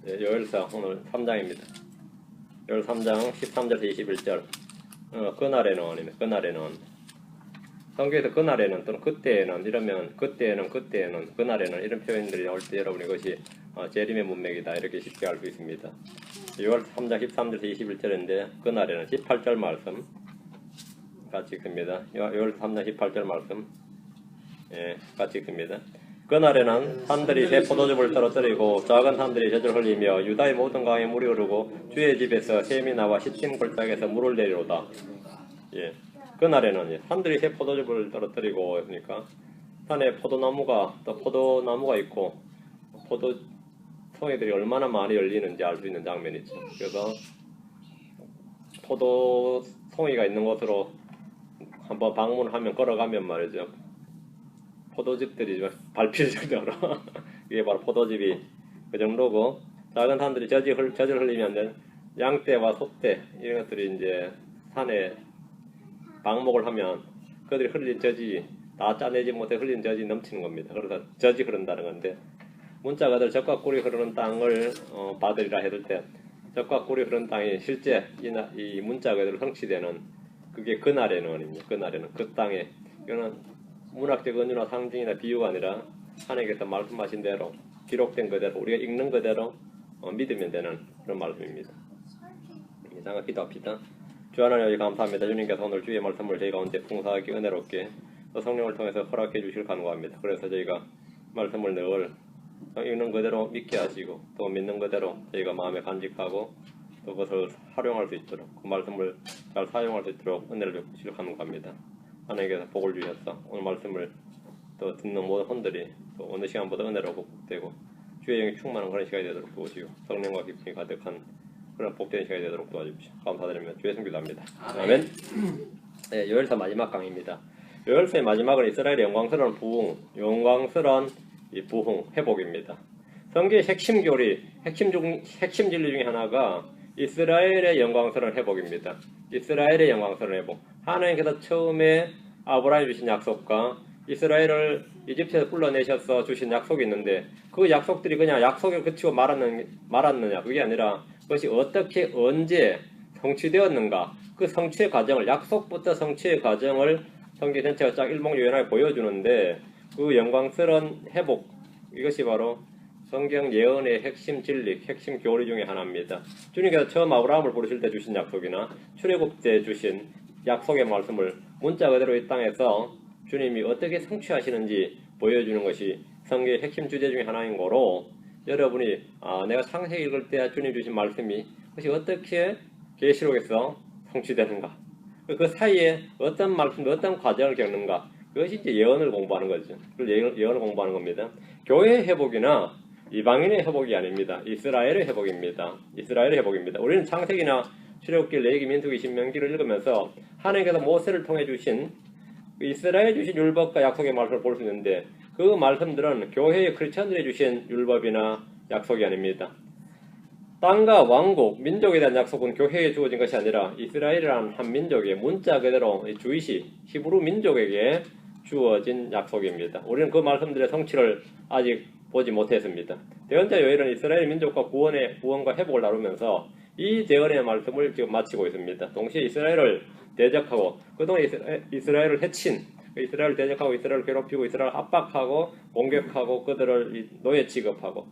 요엘서 오늘 3장입니다. 요엘 3장 13절에서 21절. 그날에는 아니면 그날에는 성경에서 그날에는 또는 그때에는 이러면 그때에는 그날에는 이런 표현들이 나올 때 여러분 이것이 재림의 문맥이다 이렇게 쉽게 알 수 있습니다. 요엘 3장 13절에서 21절인데 그날에는 18절 말씀 같이 읽습니다. 요엘 3장 18절 말씀 같이 읽습니다. 그날에는 산들이 새 포도즙을 떨어뜨리고 작은 산들이 젖을 흘리며 유다의 모든 강에 물이 흐르고 주의 집에서 샘이 나와 시팀 골짜기에서 물을 내리로다. 그날에는 산들이 새 포도즙을 떨어뜨리고 그러니까 산에 포도나무가 있고 포도송이들이 얼마나 많이 열리는지 알 수 있는 장면이죠. 그래서 포도송이가 있는 곳으로 한번 방문하면 걸어가면 말이죠. 포도즙들이 밟힐 정도로 이게 바로 포도즙이 그 정도고 작은 산들이 젖을 흘리면 양떼와 소떼 이런 것들이 이제 산에 방목을 하면 그들이 흘린 젖이 다 짜내지 못해 흘린 젖이 넘치는 겁니다. 그래서 젖이 흐른다는 건데 문자가 젖과 꿀이 흐르는 땅을 받으리라 했을 때 젖과 꿀이 흐르는 땅이 실제 이 문자가 성취되는 그게 그날에는 아닙니다. 그날에는 그 땅에 이거는 문학적 은유나 상징이나 비유가 아니라 하나님께서 말씀하신 대로 기록된 그대로 우리가 읽는 그대로 믿으면 되는 그런 말씀입니다. 이상한 기도합시다. 주 하나님 감사합니다. 주님께서 오늘 주의 말씀을 저희 가운데 풍성하게 은혜롭게 성령을 통해서 허락해 주실 간구합니다. 그래서 저희가 말씀을 늘 읽는 그대로 믿게 하시고 또 믿는 그대로 저희가 마음에 간직하고 또 그것을 활용할 수 있도록 그 말씀을 잘 사용할 수 있도록 은혜를 주실 간구합니다. 하나님께서 복을 주셔서 오늘 말씀을 또 듣는 모든 혼들이 또 어느 시간보다 은혜로 복되고 주의 영이 충만한 그런 시간이 되도록 도우시고 성령과 기쁨이 가득한 그런 복된 시간이 되도록 도와주십시오. 감사드리며 주의 성기도합니다. 아멘. 네, 요엘서 마지막 강의입니다. 요엘서의 마지막은 이스라엘의 영광스러운 부흥, 회복입니다. 성경의 핵심 교리, 핵심 진리 중에 하나가 이스라엘의 영광스러운 회복입니다. 이스라엘의 영광스러운 회복. 하나님께서 처음에 아브라함이 주신 약속과 이스라엘을 이집트에서 불러내셔서 주신 약속이 있는데 그 약속들이 그냥 약속에 그치고 말았느냐 그게 아니라 그것이 어떻게 언제 성취되었는가 그 성취의 과정을 약속부터 성취의 과정을 성경 전체가 쫙 일목요연하게 보여주는데 그 영광스러운 회복 이것이 바로 성경 예언의 핵심 진리, 핵심 교리 중에 하나입니다. 주님께서 처음 아브라함을 부르실 때 주신 약속이나 출애굽 때 주신 약속의 말씀을 문자 그대로 이 땅에서 주님이 어떻게 성취하시는지 보여주는 것이 성경의 핵심 주제 중에 하나인 거로 여러분이 내가 창세기 읽을 때 주님 주신 말씀이 그것이 어떻게 계시록에서 성취되는가 그 사이에 어떤 말씀도 어떤 과정을 겪는가 그것이 이제 예언을 공부하는 거죠. 예언을 공부하는 겁니다. 교회의 회복이나 이방인의 회복이 아닙니다. 이스라엘의 회복입니다. 이스라엘의 회복입니다. 우리는 창세기나 출애굽기, 레위기, 민수기, 신명기를 읽으면서 하나님께서 모세를 통해 주신 이스라엘 주신 율법과 약속의 말씀을 볼 수 있는데 그 말씀들은 교회의 크리스천들이 주신 율법이나 약속이 아닙니다. 땅과 왕국, 민족에 대한 약속은 교회에 주어진 것이 아니라 이스라엘이라는 한 민족의 문자 그대로 주이시, 히브리 민족에게 주어진 약속입니다. 우리는 그 말씀들의 성취를 아직 보지 못했습니다. 대언자 요엘은 이스라엘 민족과 구원과 회복을 다루면서 이 대언의 말씀을 지금 마치고 있습니다. 동시에 이스라엘을 대적하고 그동안 이스라엘을 해친 이스라엘을 대적하고 이스라엘을 괴롭히고 이스라엘을 압박하고 공격하고 그들을 노예 취급하고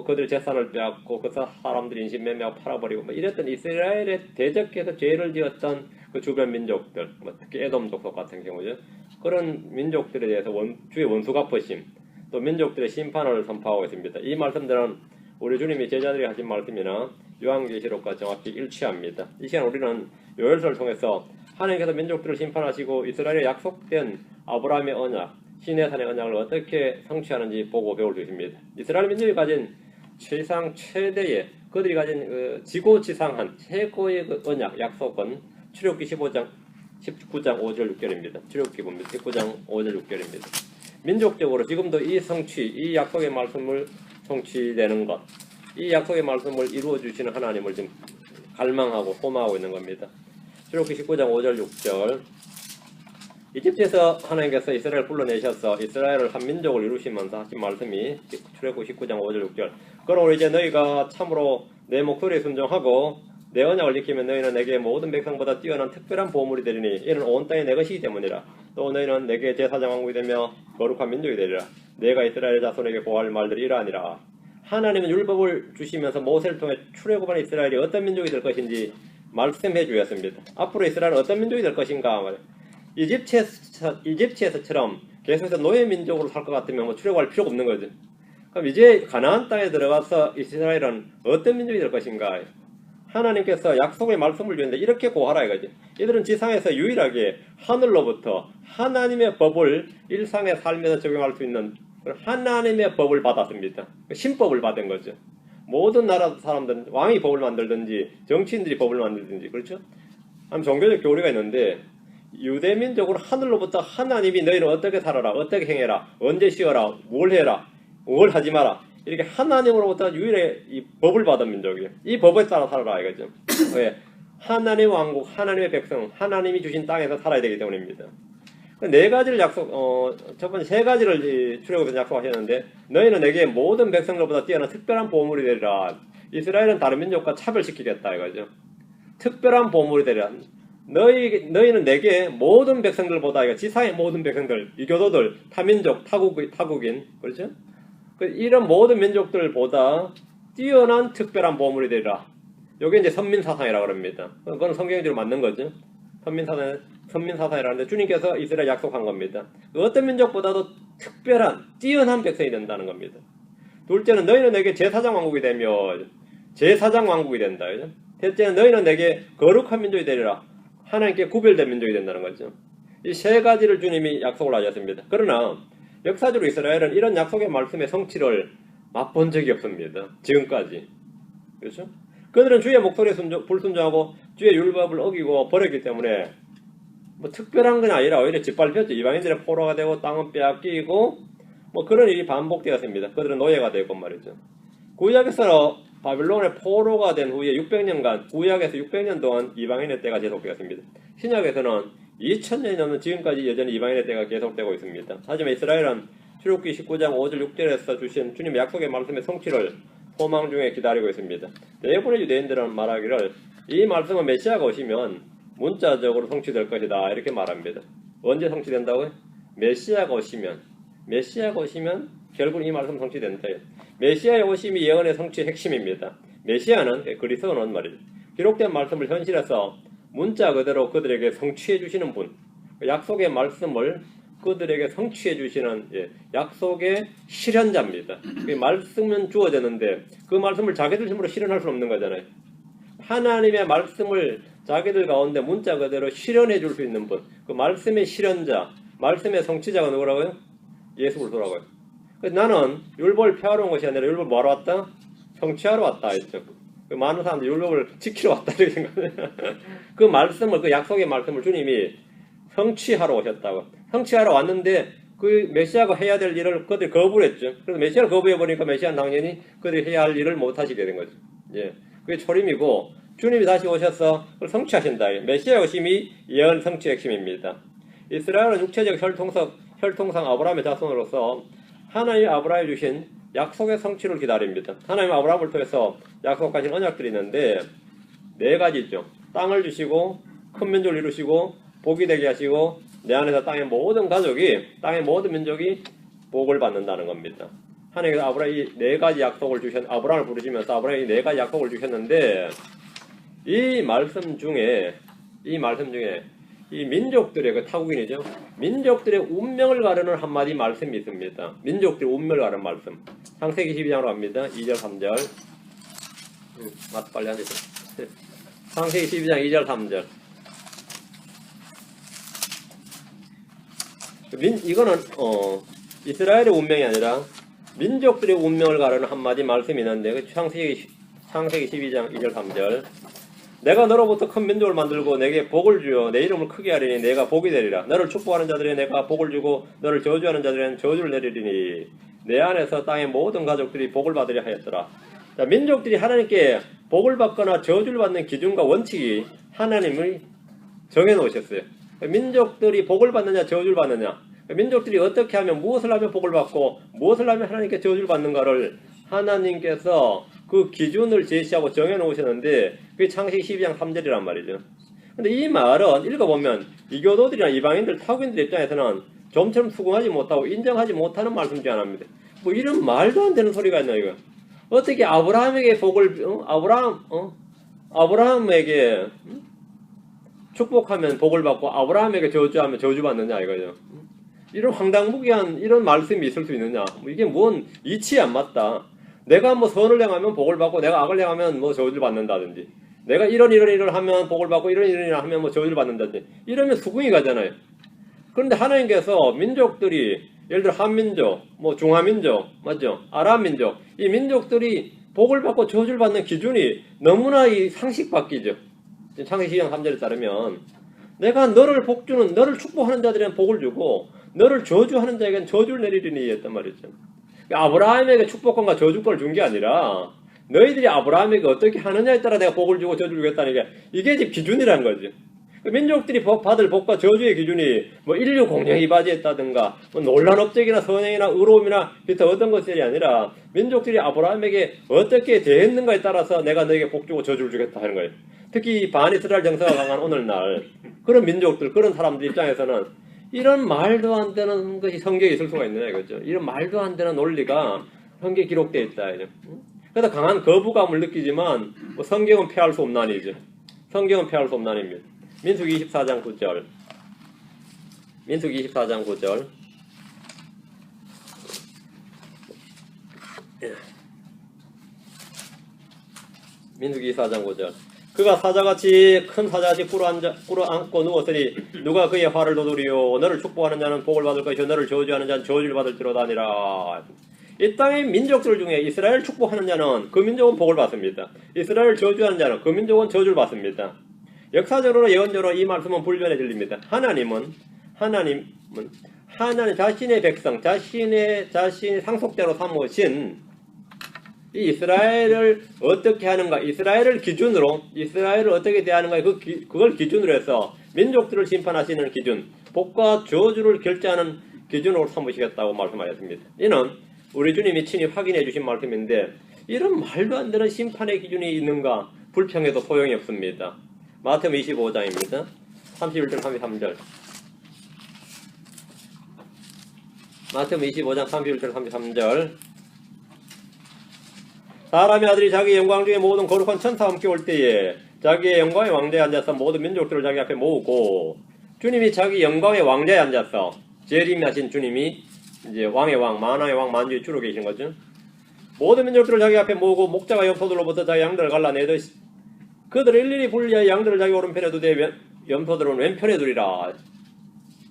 그들의 재산을 빼앗고 그 사람들이 인신매매하고 팔아버리고 이랬던 이스라엘에 대적해서 죄를 지었던 그 주변 민족들 특히 에돔 족속 같은 경우죠. 그런 민족들에 대해서 주의 원수 갚으심 또 민족들의 심판을 선포하고 있습니다. 이 말씀들은 우리 주님이 제자들이 하신 말씀이나 요한계시록과 정확히 일치합니다. 이 시간 우리는 요엘서를 통해서 하나님께서 민족들을 심판하시고 이스라엘에 약속된 아브라함의 언약, 시내산의 언약을 어떻게 성취하는지 보고 배울 수 있습니다. 이스라엘 민족이 가진 세상 최대의 그들이 가진 지고지상한 최고의 그 언약, 약속은 출애굽기 19장 5절 6절입니다. 출애굽기 봅니다. 19장 5절 6절입니다. 민족적으로 지금도 이 약속의 말씀을 성취되는 것, 이 약속의 말씀을 이루어 주시는 하나님을 지금 갈망하고 소망하고 있는 겁니다. 출애굽기 19장 5절 6절 이집트에서 하나님께서 이스라엘을 불러내셔서 이스라엘을 한 민족을 이루시면서 하신 말씀이 출애굽 19장 5절 6절. 그러므로 이제 너희가 참으로 내 목소리에 순종하고 내 언약을 지키면 너희는 내게 모든 백성보다 뛰어난 특별한 보물이 되리니 이는 온 땅이 내 것이기 때문이라. 또 너희는 내게 제사장 왕국이 되며 거룩한 민족이 되리라. 내가 이스라엘 자손에게 보할 말들이 이러하니라. 하나님은 율법을 주시면서 모세를 통해 출애굽한 이스라엘이 어떤 민족이 될 것인지 말씀해 주셨습니다. 앞으로 이스라엘은 어떤 민족이 될 것인가? 이집트에서처럼 계속해서 노예 민족으로 살 것 같으면 뭐 출애굽할 필요가 없는 거죠. 그럼 이제 가나안 땅에 들어가서 이스라엘은 어떤 민족이 될 것인가? 하나님께서 약속의 말씀을 주는데 이렇게 고하라 이거지. 이들은 지상에서 유일하게 하늘로부터 하나님의 법을 일상의 삶에서 적용할 수 있는 하나님의 법을 받았습니다. 신법을 받은 거죠. 모든 나라 사람들은 왕이 법을 만들든지 정치인들이 법을 만들든지 그렇죠? 종교적 교리가 있는데 유대민족으로 하늘로부터 하나님이 너희는 어떻게 살아라, 어떻게 행해라, 언제 쉬어라, 뭘 해라, 뭘 하지 마라 이렇게 하나님으로부터 유일하게 이 법을 받은 민족이에요. 이 법에 따라 살아라 이거죠. 왜? 하나님의 왕국, 하나님의 백성, 하나님이 주신 땅에서 살아야 되기 때문입니다. 네 가지를 첫 번째 세 가지를 출애굽에서 약속하셨는데 너희는 내게 모든 백성들보다 뛰어난 특별한 보물이 되리라. 이스라엘은 다른 민족과 차별시키겠다 이거죠. 특별한 보물이 되리라. 너희는 내게 모든 백성들보다 지상의 모든 백성들, 이교도들, 타민족, 타국인 그렇죠? 이런 모든 민족들보다 뛰어난 특별한 보물이 되리라. 이게 이제 선민사상이라고 합니다. 그건 성경적으로 맞는 거죠. 선민사상이라는데 주님께서 이스라엘 약속한 겁니다. 어떤 민족보다도 특별한 뛰어난 백성이 된다는 겁니다. 둘째는 너희는 내게 제사장 왕국이 되며 제사장 왕국이 된다. 셋째는 너희는 내게 거룩한 민족이 되리라. 하나님께 구별된 민족이 된다는 거죠. 이 세 가지를 주님이 약속을 하셨습니다. 그러나 역사적으로 이스라엘은 이런 약속의 말씀의 성취를 맛본 적이 없습니다. 지금까지. 그렇죠? 그들은 주의 목소리에 불순종하고 주의 율법을 어기고 버렸기 때문에 뭐 특별한 건 아니라 오히려 짓밟혔죠. 이방인들의 포로가 되고 땅은 빼앗기고 뭐 그런 일이 반복되었습니다. 그들은 노예가 되고 말이죠. 구약에서 바빌론의 포로가 된 후에 600년간 구약에서 600년 동안 이방인의 때가 계속되었습니다. 신약에서는 2000년이 넘는 지금까지 여전히 이방인의 때가 계속되고 있습니다. 하지만 이스라엘은 출애굽기 19장 5절 6절에서 주신 주님의 약속의 말씀의 성취를 소망 중에 기다리고 있습니다. 대부분의 유대인들은 말하기를 이 말씀은 메시아가 오시면 문자적으로 성취될 것이다 이렇게 말합니다. 언제 성취된다고요? 메시아가 오시면 결국 이 말씀 성취된다. 메시아의 오심이 예언의 성취의 핵심입니다. 메시아는 그리스도는 말이죠. 기록된 말씀을 현실에서 문자 그대로 그들에게 성취해 주시는 분, 약속의 말씀을 그들에게 성취해 주시는 약속의 실현자입니다. 그 말씀은 주어졌는데 그 말씀을 자기들 힘으로 실현할 수 없는 거잖아요. 하나님의 말씀을 자기들 가운데 문자 그대로 실현해 줄 수 있는 분, 그 말씀의 실현자, 말씀의 성취자가 누구라고요? 예수 그리스도라고요. 나는 율법을 폐하러 온 것이 아니라 율법을 뭐하러 왔다? 성취하러 왔다 했죠. 많은 사람들이 율법을 지키러 왔다 이렇게 생각해요. 그 말씀을, 그 약속의 말씀을 주님이 성취하러 오셨다고. 성취하러 왔는데 그 메시아가 해야 될 일을 그들이 거부를 했죠. 그래서 메시아를 거부해버리니까 메시아는 당연히 그들이 해야 할 일을 못하시게 된 거죠. 그게 초림이고 주님이 다시 오셔서 그걸 성취하신다. 메시아 오심이 예언 성취의 핵심입니다. 이스라엘은 육체적 혈통상 아브라함의 자손으로서 하나님 아브라함이 주신 약속의 성취를 기다립니다. 하나님 아브라함을 통해서 약속하신 언약들이 있는데 네 가지죠. 땅을 주시고 큰 민족을 이루시고 복이 되게 하시고 내 안에서 땅의 모든 가족이, 땅의 모든 민족이 복을 받는다는 겁니다. 하나님께서 아브라함이 네 가지 약속을 아브라함을 부르시면서 아브라함이 네 가지 약속을 주셨는데 이 말씀 중에 이 민족들의 그 타국인이죠. 민족들의 운명을 가르는 한마디 말씀이 있습니다. 민족들의 운명을 가르는 말씀. 창세기 12장으로 갑니다. 2절 3절. 빨리 앉으세요. 창세기 12장 2절 3절. 이거는 이스라엘의 운명이 아니라 민족들의 운명을 가르는 한마디 말씀이 있는데 창세기 12장 2절 3절. 내가 너로부터 큰 민족을 만들고 내게 복을 주어 내 이름을 크게 하리니 내가 복이 되리라. 너를 축복하는 자들에게 내가 복을 주고 너를 저주하는 자들에게는 저주를 내리리니 내 안에서 땅의 모든 가족들이 복을 받으려 하였더라. 자, 민족들이 하나님께 복을 받거나 저주를 받는 기준과 원칙이 하나님이 정해놓으셨어요. 민족들이 복을 받느냐 저주를 받느냐, 민족들이 어떻게 하면 무엇을 하면 복을 받고 무엇을 하면 하나님께 저주를 받는가를 하나님께서 그 기준을 제시하고 정해놓으셨는데 그게 창세기 12장 3절이란 말이죠. 근데 이 말은 읽어보면 이교도들이나 이방인들 타국인들 입장에서는 좀처럼 수긍하지 못하고 인정하지 못하는 말씀 중 하나입니다. 뭐 이런 말도 안 되는 소리가 있나 이거. 어떻게 아브라함에게 복을 아브라함에게 축복하면 복을 받고 아브라함에게 저주하면 저주받느냐 이거죠. 이런 황당무계한 이런 말씀이 있을 수 있느냐. 뭐 이게 뭔 이치에 안 맞다. 내가 뭐 선을 행하면 복을 받고 내가 악을 행하면 뭐 저주를 받는다든지, 내가 이런 하면 복을 받고 이런 하면 뭐 저주를 받는다든지, 이러면 수긍이 가잖아요. 그런데 하나님께서 민족들이 예를 들어 한민족, 뭐 중화민족, 맞죠? 아랍민족, 이 민족들이 복을 받고 저주를 받는 기준이 너무나 이 상식 바뀌죠. 창세기 12장 3절에 따르면 내가 너를 복주는, 너를 축복하는 자들에게는 복을 주고 너를 저주하는 자에게는 저주를 내리리니 했단 말이죠. 아브라함에게 축복권과 저주권을 준 게 아니라 너희들이 아브라함에게 어떻게 하느냐에 따라 내가 복을 주고 저주를 주겠다는 게 이게 이제 기준이라는 거지. 민족들이 받을 복과 저주의 기준이 뭐 인류 공영이 바지했다든가 뭐 논란 업적이나 선행이나 의로움이나 비슷한 어떤 것들이 아니라 민족들이 아브라함에게 어떻게 대했는가에 따라서 내가 너에게 복 주고 저주를 주겠다 하는 거예요. 특히 반이스라엘 정서가 강한 오늘날 그런 민족들, 그런 사람들 입장에서는 이런 말도 안 되는 것이 성경에 있을 수가 있느냐 이거죠. 이런 말도 안 되는 논리가 성경에 기록되어 있다. 그래서 강한 거부감을 느끼지만 뭐 성경은 폐할 수 없나니죠. 성경은 폐할 수 없나니입니다. 민수기 24장 9절. 민수기 24장 9절. 민수기 24장 9절. 그가 사자같이 큰 사자같이 꿇어앉고 누웠으니 누가 그의 화를 도두리요. 너를 축복하는 자는 복을 받을 것이요 너를 저주하는 자는 저주를 받을지로다 하니라. 이 땅의 민족들 중에 이스라엘을 축복하는 자는 그 민족은 복을 받습니다. 이스라엘을 저주하는 자는 그 민족은 저주를 받습니다. 역사적으로 예언적으로 이 말씀은 불변에 들립니다. 하나님 자신의 백성, 자신이 상속대로 삼으신 이 이스라엘을 어떻게 하는가, 이스라엘을 기준으로, 이스라엘을 어떻게 대하는가, 그걸 기준으로 해서 민족들을 심판하시는 기준, 복과 저주를 결정하는 기준으로 삼으시겠다고 말씀하셨습니다. 이는 우리 주님이 친히 확인해 주신 말씀인데, 이런 말도 안 되는 심판의 기준이 있는가, 불평해도 소용이 없습니다. 마태복음 25장입니다. 31절 33절. 마태복음 25장 31절 33절. 사람의 아들이 자기 영광 중에 모든 거룩한 천사와 함께 올 때에 자기의 영광의 왕좌에 앉아서 모든 민족들을 자기 앞에 모으고, 주님이 자기 영광의 왕좌에 앉아서 재림하신 주님이 이제 왕의 왕, 만왕의 왕, 만주의 주로 계신 거죠. 모든 민족들을 자기 앞에 모으고 목자가 염소들로부터 자기 양들을 갈라내듯이 그들을 일일이 분리하여 양들을 자기 오른편에 두되 염소들은 왼편에 두리라.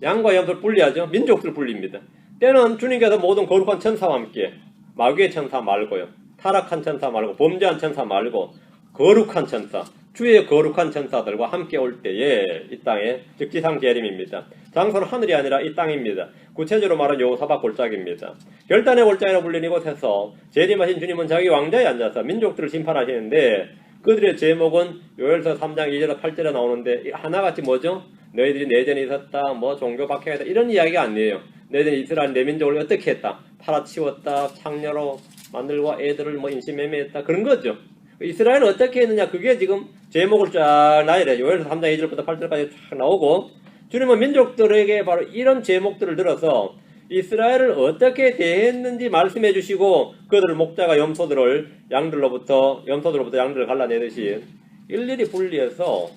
양과 염소를 분리하죠. 민족들 분리입니다. 때는 주님께서 모든 거룩한 천사와 함께, 마귀의 천사 말고요, 타락한 천사 말고, 범죄한 천사 말고, 거룩한 천사, 주의 거룩한 천사들과 함께 올 때에 이 땅에, 즉 지상 재림입니다. 장소는 하늘이 아니라 이 땅입니다. 구체적으로 말하면 여호사밧 골짜기입니다. 결단의 골짜기라 불리는 이곳에서 재림하신 주님은 자기 왕좌에 앉아서 민족들을 심판하시는데, 그들의 제목은 요엘서 3장 2절에서 8절에 나오는데 하나같이 뭐죠? 너희들이 내전에 있었다, 뭐 종교 박해가 있다, 이런 이야기가 아니에요. 너희들이 이스라엘 내 민족을 어떻게 했다, 팔아치웠다, 창녀로 만들고 애들을 뭐 임신매매했다, 그런 거죠. 이스라엘은 어떻게 했느냐, 그게 지금 제목을 쫙 나야 돼요. 요엘서 3장 2절부터 8절까지 쫙 나오고, 주님은 민족들에게 바로 이런 제목들을 들어서 이스라엘을 어떻게 대했는지 말씀해 주시고, 그들을 목자가 염소들을 염소들로부터 양들을 갈라내듯이 일일이 분리해서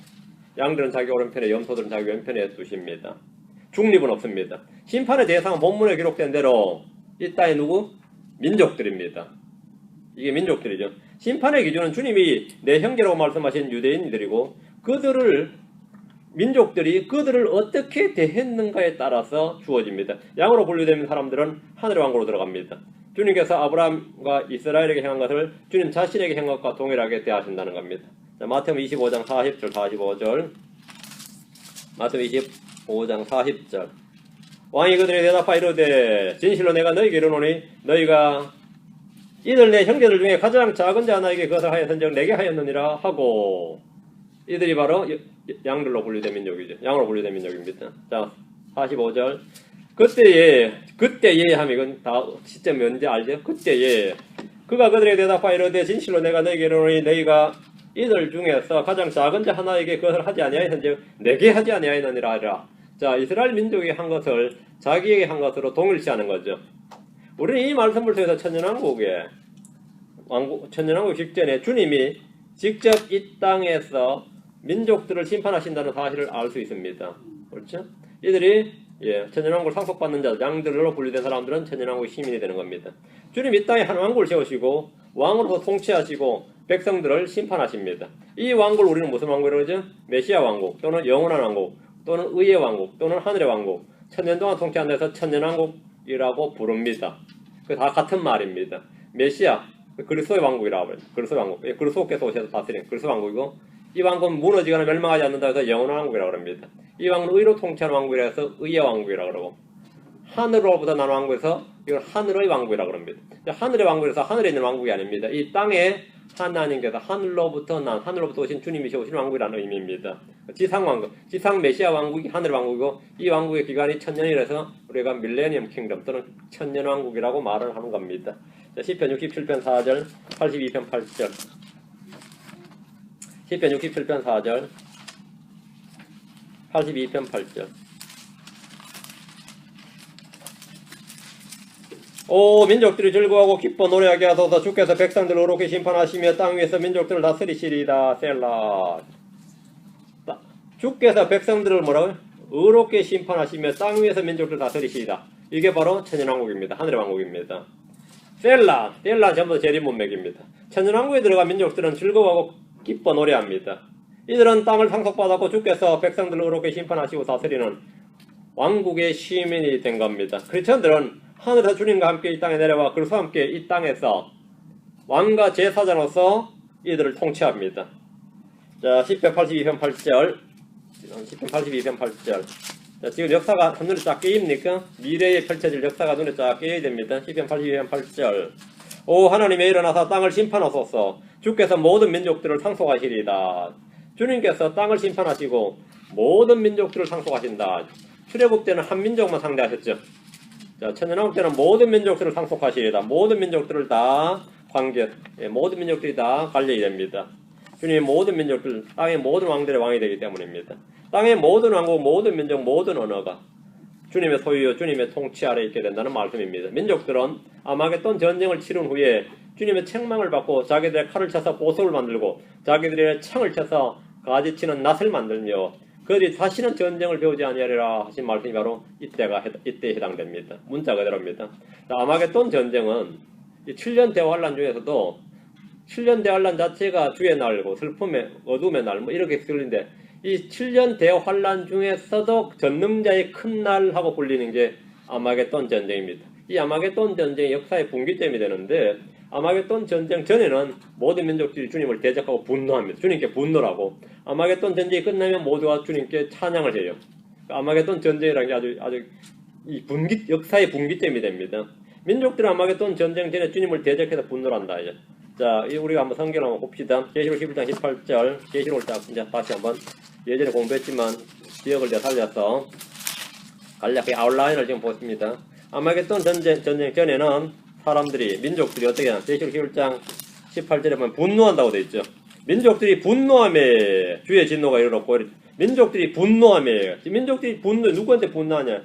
양들은 자기 오른편에, 염소들은 자기 왼편에 두십니다. 중립은 없습니다. 심판의 대상은 본문에 기록된 대로 이 땅의 누구? 민족들입니다. 이게 민족들이죠. 심판의 기준은 주님이 내 형제라고 말씀하신 유대인들이고, 민족들이 그들을 어떻게 대했는가에 따라서 주어집니다. 양으로 분류되는 사람들은 하늘의 왕국으로 들어갑니다. 주님께서 아브라함과 이스라엘에게 행한 것을 주님 자신에게 행한 것과 동일하게 대하신다는 겁니다. 자, 마태복음 25장 40절 45절. 마태복음 25장 40절. 왕이 그들에게 대답하여 이르되 진실로 내가 너희에게 이르노니 너희가 이들 내 형제들 중에 가장 작은 자 하나에게 그것을 하였은즉 내게 하였느니라 하고, 이들이 바로 양들로 분류된 민족이죠. 양으로 분류된 민족입니다. 자, 45절. 그때에 하면 이건 다 시점이 언제 알죠? 그때에 그가 그들에게 대답하여 이르되 진실로 내가 너희에게 이르노니 너희가 이들 중에서 가장 작은 자 하나에게 그것을 하지 아니하였는지 내게 하지 아니하였느니라 하라. 자, 이스라엘 민족이 한 것을 자기에게 한 것으로 동일시하는 거죠. 우리는 이 말씀을 통해서 천년왕국에 천년왕국 직전에 주님이 직접 이 땅에서 민족들을 심판하신다는 사실을 알 수 있습니다. 그렇죠? 이들이 천년왕국을 상속받는 자, 양들로 분류된 사람들은 천년왕국의 시민이 되는 겁니다. 주님 이 땅에 한 왕국을 세우시고 왕으로서 통치하시고 백성들을 심판하십니다. 이 왕국을 우리는 무슨 왕국이라고 그러죠? 메시아 왕국 또는 영원한 왕국 또는 의의 왕국 또는 하늘의 왕국, 천년 동안 통치한다 해서 천년왕국이라고 부릅니다. 그 다 같은 말입니다. 메시아, 그리스도의 왕국이라고 해요. 그리스도의 왕국, 그리스도께서 오셔서 다스리는 그리스도 왕국이고, 이 왕국은 무너지거나 멸망하지 않는다 해서 영원한 왕국이라고 합니다. 이 왕국은 의로 통치하는 왕국이라 해서 의의 왕국이라고 그러고, 하늘로부터 난 왕국에서 이걸 하늘의 왕국이라고 합니다. 하늘의 왕국에서 하늘에 있는 왕국이 아닙니다. 이 땅에 하나님께서 하늘로부터 오신 주님이 오신 왕국이라는 의미입니다. 지상 왕국, 지상 메시아 왕국이 하늘 왕국이고, 이 왕국의 기간이 천년이라서 우리가 밀레니엄 킹덤 또는 천년 왕국이라고 말을 하는 겁니다. 자, 시편 67편 4절, 82편 8절. 시편 67편 4절, 82편 8절. 오 민족들이 즐거워하고 기뻐 노래하게 하소서. 주께서 백성들을 의롭게 심판하시며 땅 위에서 민족들을 다스리시리다. 셀라. 주께서 백성들을 뭐라고요? 의롭게 심판하시며 땅 위에서 민족들을 다스리시리다. 이게 바로 천년왕국입니다. 하늘의 왕국입니다. 셀라 전부 다 재림문맥입니다. 천년왕국에 들어간 민족들은 즐거워하고 기뻐 노래합니다. 이들은 땅을 상속받았고 주께서 백성들을 의롭게 심판하시고 다스리는 왕국의 시민이 된 겁니다. 크리스천들은 하늘에서 주님과 함께 이 땅에 내려와 그리스도와 함께 이 땅에서 왕과 제사장으로서 이들을 통치합니다. 자, 시편 82편 8절. 시편 82편 8절. 자, 지금 역사가 한눈에 쫙 깨입니까? 미래에 펼쳐질 역사가 눈에 쫙 깨야 됩니다. 시편 82편 8절. 오 하나님의 일어나사 땅을 심판하소서. 주께서 모든 민족들을 상속하시리다. 주님께서 땅을 심판하시고 모든 민족들을 상속하신다. 출애굽 때는 한 민족만 상대하셨죠. 자, 천년왕국 때는 모든 민족들을 상속하시리다. 모든 민족들을 다 모든 민족들이 다 관리해야 됩니다. 주님이 모든 민족들, 땅의 모든 왕들의 왕이 되기 때문입니다. 땅의 모든 왕국, 모든 민족, 모든 언어가 주님의 소유요, 주님의 통치 아래 있게 된다는 말씀입니다. 민족들은 아마겟돈 전쟁을 치른 후에 주님의 책망을 받고 자기들의 칼을 쳐서 보석을 만들고 자기들의 창을 쳐서 가지치는 낫을 만들며 그들이 다시는 전쟁을 배우지 아니하리라 하신 말씀이 바로 이때에 해당됩니다. 문자 그대로입니다. 아마겟돈 전쟁은 이 7년 대환란 중에서도 7년 대환란 자체가 주의 날고 슬픔의 어둠의 날 뭐 이렇게 들리는데 이 7년 대환란 중에서도 전능자의 큰 날하고 불리는 게 아마겟돈 전쟁입니다. 이 아마겟돈 전쟁이 역사의 분기점이 되는데 아마겟돈 전쟁 전에는 모든 민족들이 주님을 대적하고 분노합니다. 주님께 분노하고 아마겟돈 전쟁이 끝나면 모두가 주님께 찬양을 해요. 아마겟돈 전쟁이라는 게 아주 이 역사의 분기점이 됩니다. 민족들은 아마겟돈 전쟁 전에 주님을 대적해서 분노를 한다. 자, 우리가 한번 성경을 한번 봅시다. 계시록 11장 18절 계시록을 이제 다시 한번 예전에 공부했지만 기억을 살려서 간략하게 아웃라인을 지금 보십니다. 아마겟돈 전쟁 전에는 사람들이 민족들이 어떻게 하나 계시록 11장 18절에 보면 분노한다고 되어 있죠. 민족들이 분노하며 주의 진노가 이르렀고 민족들이 분노하며 민족들이 누구한테 분노하냐?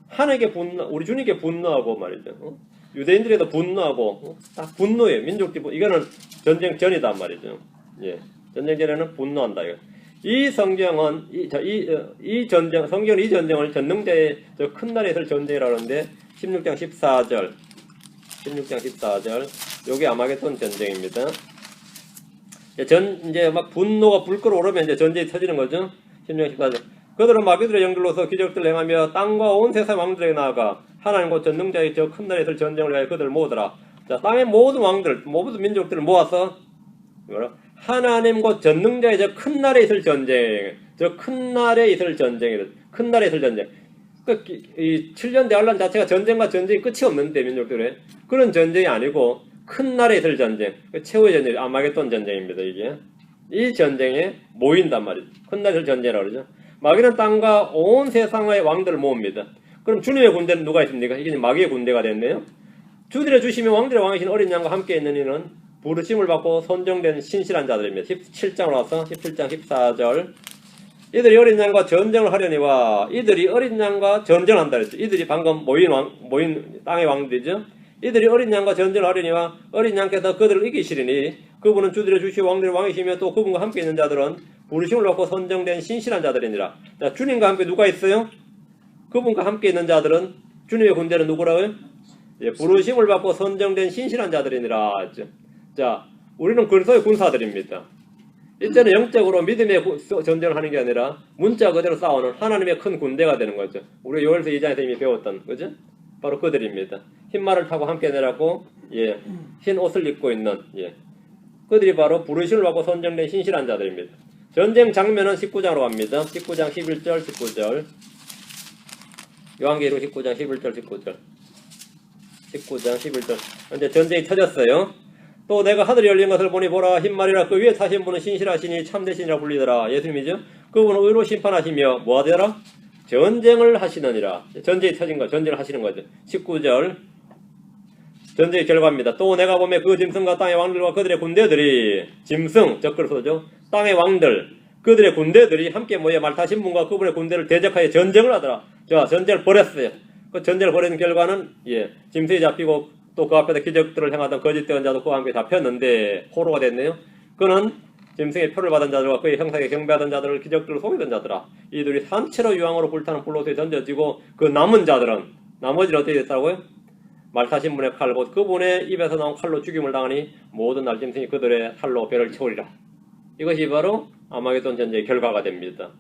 하나님께 우리 주님께 분노하고 말이죠. 유대인들에도 분노하고 다 분노해요. 민족들이 이거는 전쟁 전이단 말이죠. 예, 전쟁 전에는 분노한다. 이 성경은 이 전쟁 성경은 이 전쟁을 전능자의 저 큰 날에 있을 전쟁이라고 하는데 16장 14절 요게 아마겟돈 전쟁입니다. 이제 막 분노가 불 끓어오르면 이제 전쟁이 터지는 거죠. 16장 14절. 그들은 마귀들의 영들로서 기적들을 행하며 땅과 온 세상 왕들에게 나아가 하나님과 전능자의 저 큰 날에 있을 전쟁을 위하여 그들을 모으더라. 자, 땅의 모든 왕들, 모든 민족들을 모아서 하나님과 전능자의 저 큰 날에 있을 전쟁, 저 큰 날에 있을 전쟁이다. 큰 날에 있을 전쟁. 이 7년 대환란 자체가 전쟁과 전쟁이 끝이 없는데 민족들의 그런 전쟁이 아니고 큰 날에 있을 전쟁, 최후의 전쟁, 아마겟돈 전쟁입니다. 이게 이 전쟁에 모인단 말이죠. 훗날 전쟁이라고 그러죠. 마귀는 땅과 온 세상의 왕들을 모읍니다. 그럼 주님의 군대는 누가 있습니까? 이게 마귀의 군대가 됐네요. 주들의 주시면 왕들의 왕이신 어린 양과 함께 있는 이는 부르심을 받고 선정된 신실한 자들입니다. 17장으로 와서 17장 14절. 이들이 어린 양과 전쟁을 하려니와 이들이 어린 양과 전쟁한다 그랬죠. 이들이 방금 모인 땅의 왕들이죠. 이들이 어린 양과 전쟁을 하려니와 어린 양께서 그들을 이기시리니 그분은 주들의 주시 왕들의 왕이시며 또 그분과 함께 있는 자들은 부르심을 받고 선정된 신실한 자들이니라. 자, 주님과 함께 누가 있어요? 그분과 함께 있는 자들은 주님의 군대는 누구라고요? 예, 부르심을 받고 선정된 신실한 자들이니라 했죠. 자, 우리는 그리스도의 군사들입니다. 이때는 영적으로 믿음의 전쟁을 하는 게 아니라 문자 그대로 싸우는 하나님의 큰 군대가 되는 거죠. 우리 요엘서 2장에서 이미 배웠던 거죠. 바로 그들입니다. 흰말을 타고 함께 내려고 예, 흰 옷을 입고 있는 예, 그들이 바로 부르심을 받고 선정된 신실한 자들입니다. 전쟁 장면은 19장으로 갑니다. 19장 11절 19절 요한계시록 19장 11절 19절 19장 11절 이제 전쟁이 터졌어요. 또 내가 하늘이 열린 것을 보니 보라 흰말이라 그 위에 타신 분은 신실하시니 참되시니라 불리더라. 예수님이죠. 그분은 의로 심판하시며 뭐하더라? 전쟁을 하시느니라. 전쟁이 터진 거 전쟁을 하시는 거죠. 19절 전쟁의 결과입니다. 또 내가 보면 그 짐승과 땅의 왕들과 그들의 군대들이 짐승 적글소죠. 땅의 왕들 그들의 군대들이 함께 모여 말 타신 분과 그분의 군대를 대적하여 전쟁을 하더라. 자, 전쟁을 벌였어요. 그 전쟁을 벌이는 결과는 예, 짐승이 잡히고 또 그 앞에서 기적들을 행하던 거짓된 자도 그와 함께 잡혔는데 포로가 됐네요. 그는 짐승의 표를 받은 자들과 그의 형상에 경배하던 자들을 기적들을 속이던 자들아. 이들이 산채로 유황으로 불타는 불로소에 던져지고 그 남은 자들은 나머지는 어떻게 됐다고요? 말 타신 분의 칼 곧 그분의 입에서 나온 칼로 죽임을 당하니 모든 날 짐승이 그들의 칼로 배를 채우리라. 이것이 바로 아마겟돈 전쟁의 결과가 됩니다.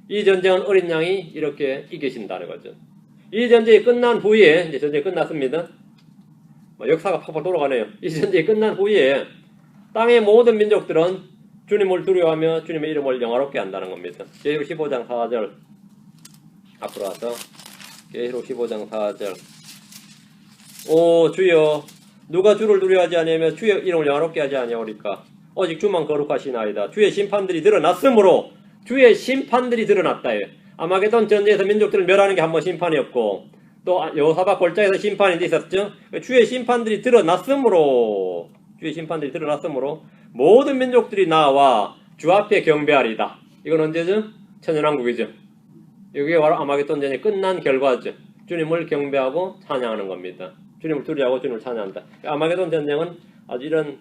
이 전쟁은 어린 양이 이렇게 이기신다는 거죠. 이 전쟁이 끝난 후에 이제 전쟁이 끝났습니다. 역사가 팍팍 돌아가네요. 이 전쟁이 끝난 후에 땅의 모든 민족들은 주님을 두려워하며 주님의 이름을 영화롭게 한다는 겁니다. 계시록 15장 4절 앞으로 와서 계시록 15장 4절 오 주여 누가 주를 두려워하지 아니하며 주의 이름을 영화롭게 하지 아니하오리까 오직 주만 거룩하시나이다. 주의 심판들이 드러났으므로 주의 심판들이 드러났다예요. 아마겟돈 전쟁에서 민족들을 멸하는 게 한 번 심판이었고 또 여호사밧 골짜기에서 심판이 있었죠. 주의 심판들이 드러났으므로 모든 민족들이 나와 주 앞에 경배하리다. 이건 언제죠? 천연왕국이죠. 이게 바로 아마겟돈 전쟁이 끝난 결과죠. 주님을 경배하고 찬양하는 겁니다. 주님을 두려워하고 주님을 찬양한다. 아마겟돈 전쟁은 아주 이런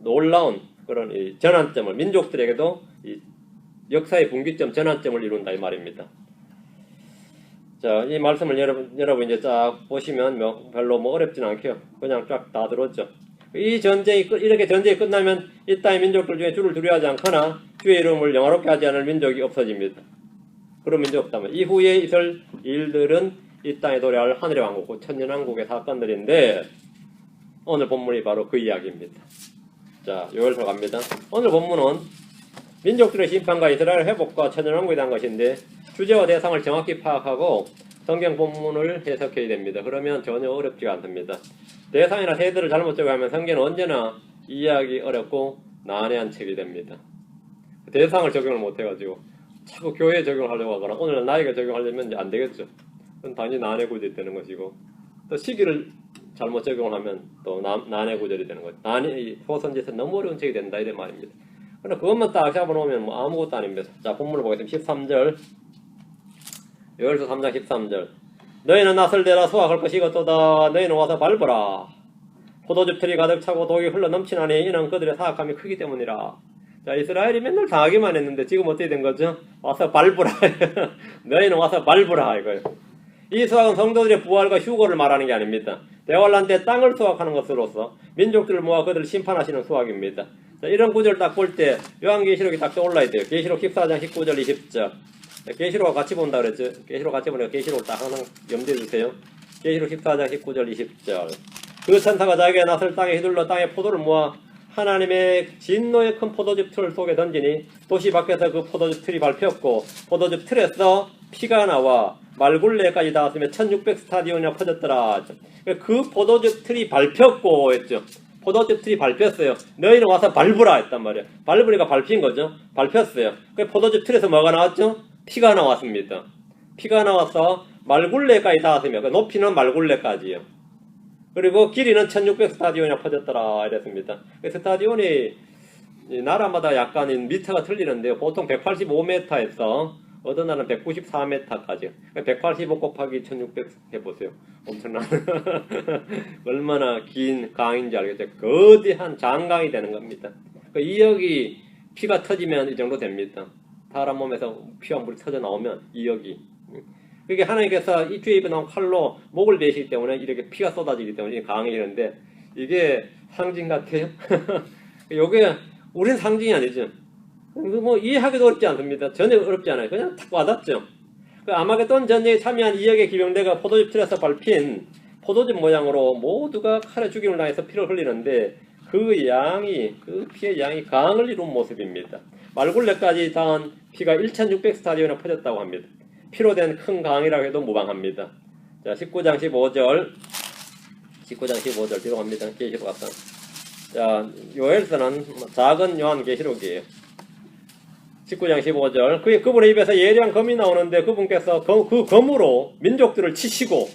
놀라운 그런 이 전환점을 민족들에게도 이 역사의 분기점 전환점을 이룬다 이 말입니다. 자, 이 말씀을 여러분 이제 쫙 보시면 별로 어렵진 않게요. 그냥 쫙 다 들었죠. 이 전쟁이 이렇게 전쟁이 끝나면 이 땅의 민족들 중에 주를 두려워하지 않거나 주의 이름을 영화롭게 하지 않을 민족이 없어집니다. 그런 민족 없다면 이후에 있을 일들은 이 땅에 도래할 하늘의 왕국, 천년왕국의 사건들인데 오늘 본문이 바로 그 이야기입니다. 자, 요엘서 갑니다. 오늘 본문은 민족들의 심판과 이스라엘 회복과 천년왕국에 대한 것인데 주제와 대상을 정확히 파악하고 성경 본문을 해석해야 됩니다. 그러면 전혀 어렵지가 않습니다. 대상이나 세대를 잘못 적용하면 성경은 언제나 이해하기 어렵고 난해한 책이 됩니다. 대상을 적용을 못해가지고 자꾸 교회에 적용하려고 하거나 오늘은 나에게 적용하려면 이제 안 되겠죠. 그건 당연히 난해 구절이 되는 것이고 또 시기를 잘못 적용하면 또 난해 구절이 되는 거죠. 소선지에서 너무 어려운 책이 된다 이런 말입니다. 그러나 그것만 딱 잡아놓으면 뭐 아무것도 아닙니다. 자, 본문을 보겠습니다. 13절 요엘서 3장 13절 너희는 낫을 대라 수확할 것이 이것도다. 너희는 와서 밟으라. 포도즙 틀이 가득 차고 독이 흘러 넘치나니 이는 그들의 사악함이 크기 때문이라. 자, 이스라엘이 맨날 당하기만 했는데 지금 어떻게 된 거죠? 와서 밟으라. 너희는 와서 밟으라 이거예요. 이 수확은 성도들의 부활과 휴거를 말하는 게 아닙니다. 대환란 때 땅을 수확하는 것으로서 민족들을 모아 그들을 심판하시는 수확입니다. 자, 이런 구절을 딱 볼 때 요한계시록이 딱 떠올라야 돼요. 계시록 14장 19절 20절 계시록과 같이 본다 그랬죠. 계시록 같이 보니까 계시록을 딱 항상 염두해 주세요. 계시록 14장 19절 20절 그 천사가 자기의 낫을 땅에 휘둘러 땅에 포도를 모아 하나님의 진노의 큰 포도즙 틀 속에 던지니 도시 밖에서 그 포도즙 틀이 밟혔고 포도즙 틀에서 피가 나와 말굴레까지 닿았으며 1600 스타디온이나 퍼졌더라. 그 포도즙 틀이 밟혔고 했죠. 포도즙들이 밟혔어요. 너희는 와서 밟으라 했단 말이에요. 밟으니까 밟힌 거죠. 밟혔어요. 그 포도즙 틀에서 뭐가 나왔죠? 피가 나왔습니다. 피가 나와서 말굴레까지 닿았으며 그 높이는 말굴레까지요. 그리고 길이는 1600 스타디온에 퍼졌더라 이랬습니다. 그 스타디온이 나라마다 약간 미터가 틀리는데요. 보통 185m에서 어떤 날은 194m까지. 185 곱하기 1600 해보세요. 엄청난 얼마나 긴 강인지 알겠죠. 거대한 장강이 되는 겁니다. 2억이 피가 터지면 이 정도 됩니다. 사람 몸에서 피와 물이 터져 나오면 2억이. 그게 하나님께서 이 주에 입에 나온 칼로 목을 베시기 때문에 이렇게 피가 쏟아지기 때문에 강해지는데 이게 상징 같아요. 이게 우린 상징이 아니죠. 뭐 이해하기도 어렵지 않습니다. 전혀 어렵지 않아요. 그냥 탁 와닿죠. 그 아마겟돈 전쟁에 참여한 2억의 기병대가 포도즙 틀에서 밟힌 포도즙 모양으로 모두가 칼에 죽임을 당해서 피를 흘리는데 그 양이, 그 피의 양이 강을 이룬 모습입니다. 말굴레까지 닿은 피가 1600 스타디온에 퍼졌다고 합니다. 피로 된 큰 강이라고 해도 무방합니다. 자, 19장 15절 뒤로 갑니다. 계시록 앞선. 자, 요엘서는 작은 요한 계시록이에요. 19장 15절. 그분의 입에서 예리한 검이 나오는데 그분께서 그 검으로 민족들을 치시고,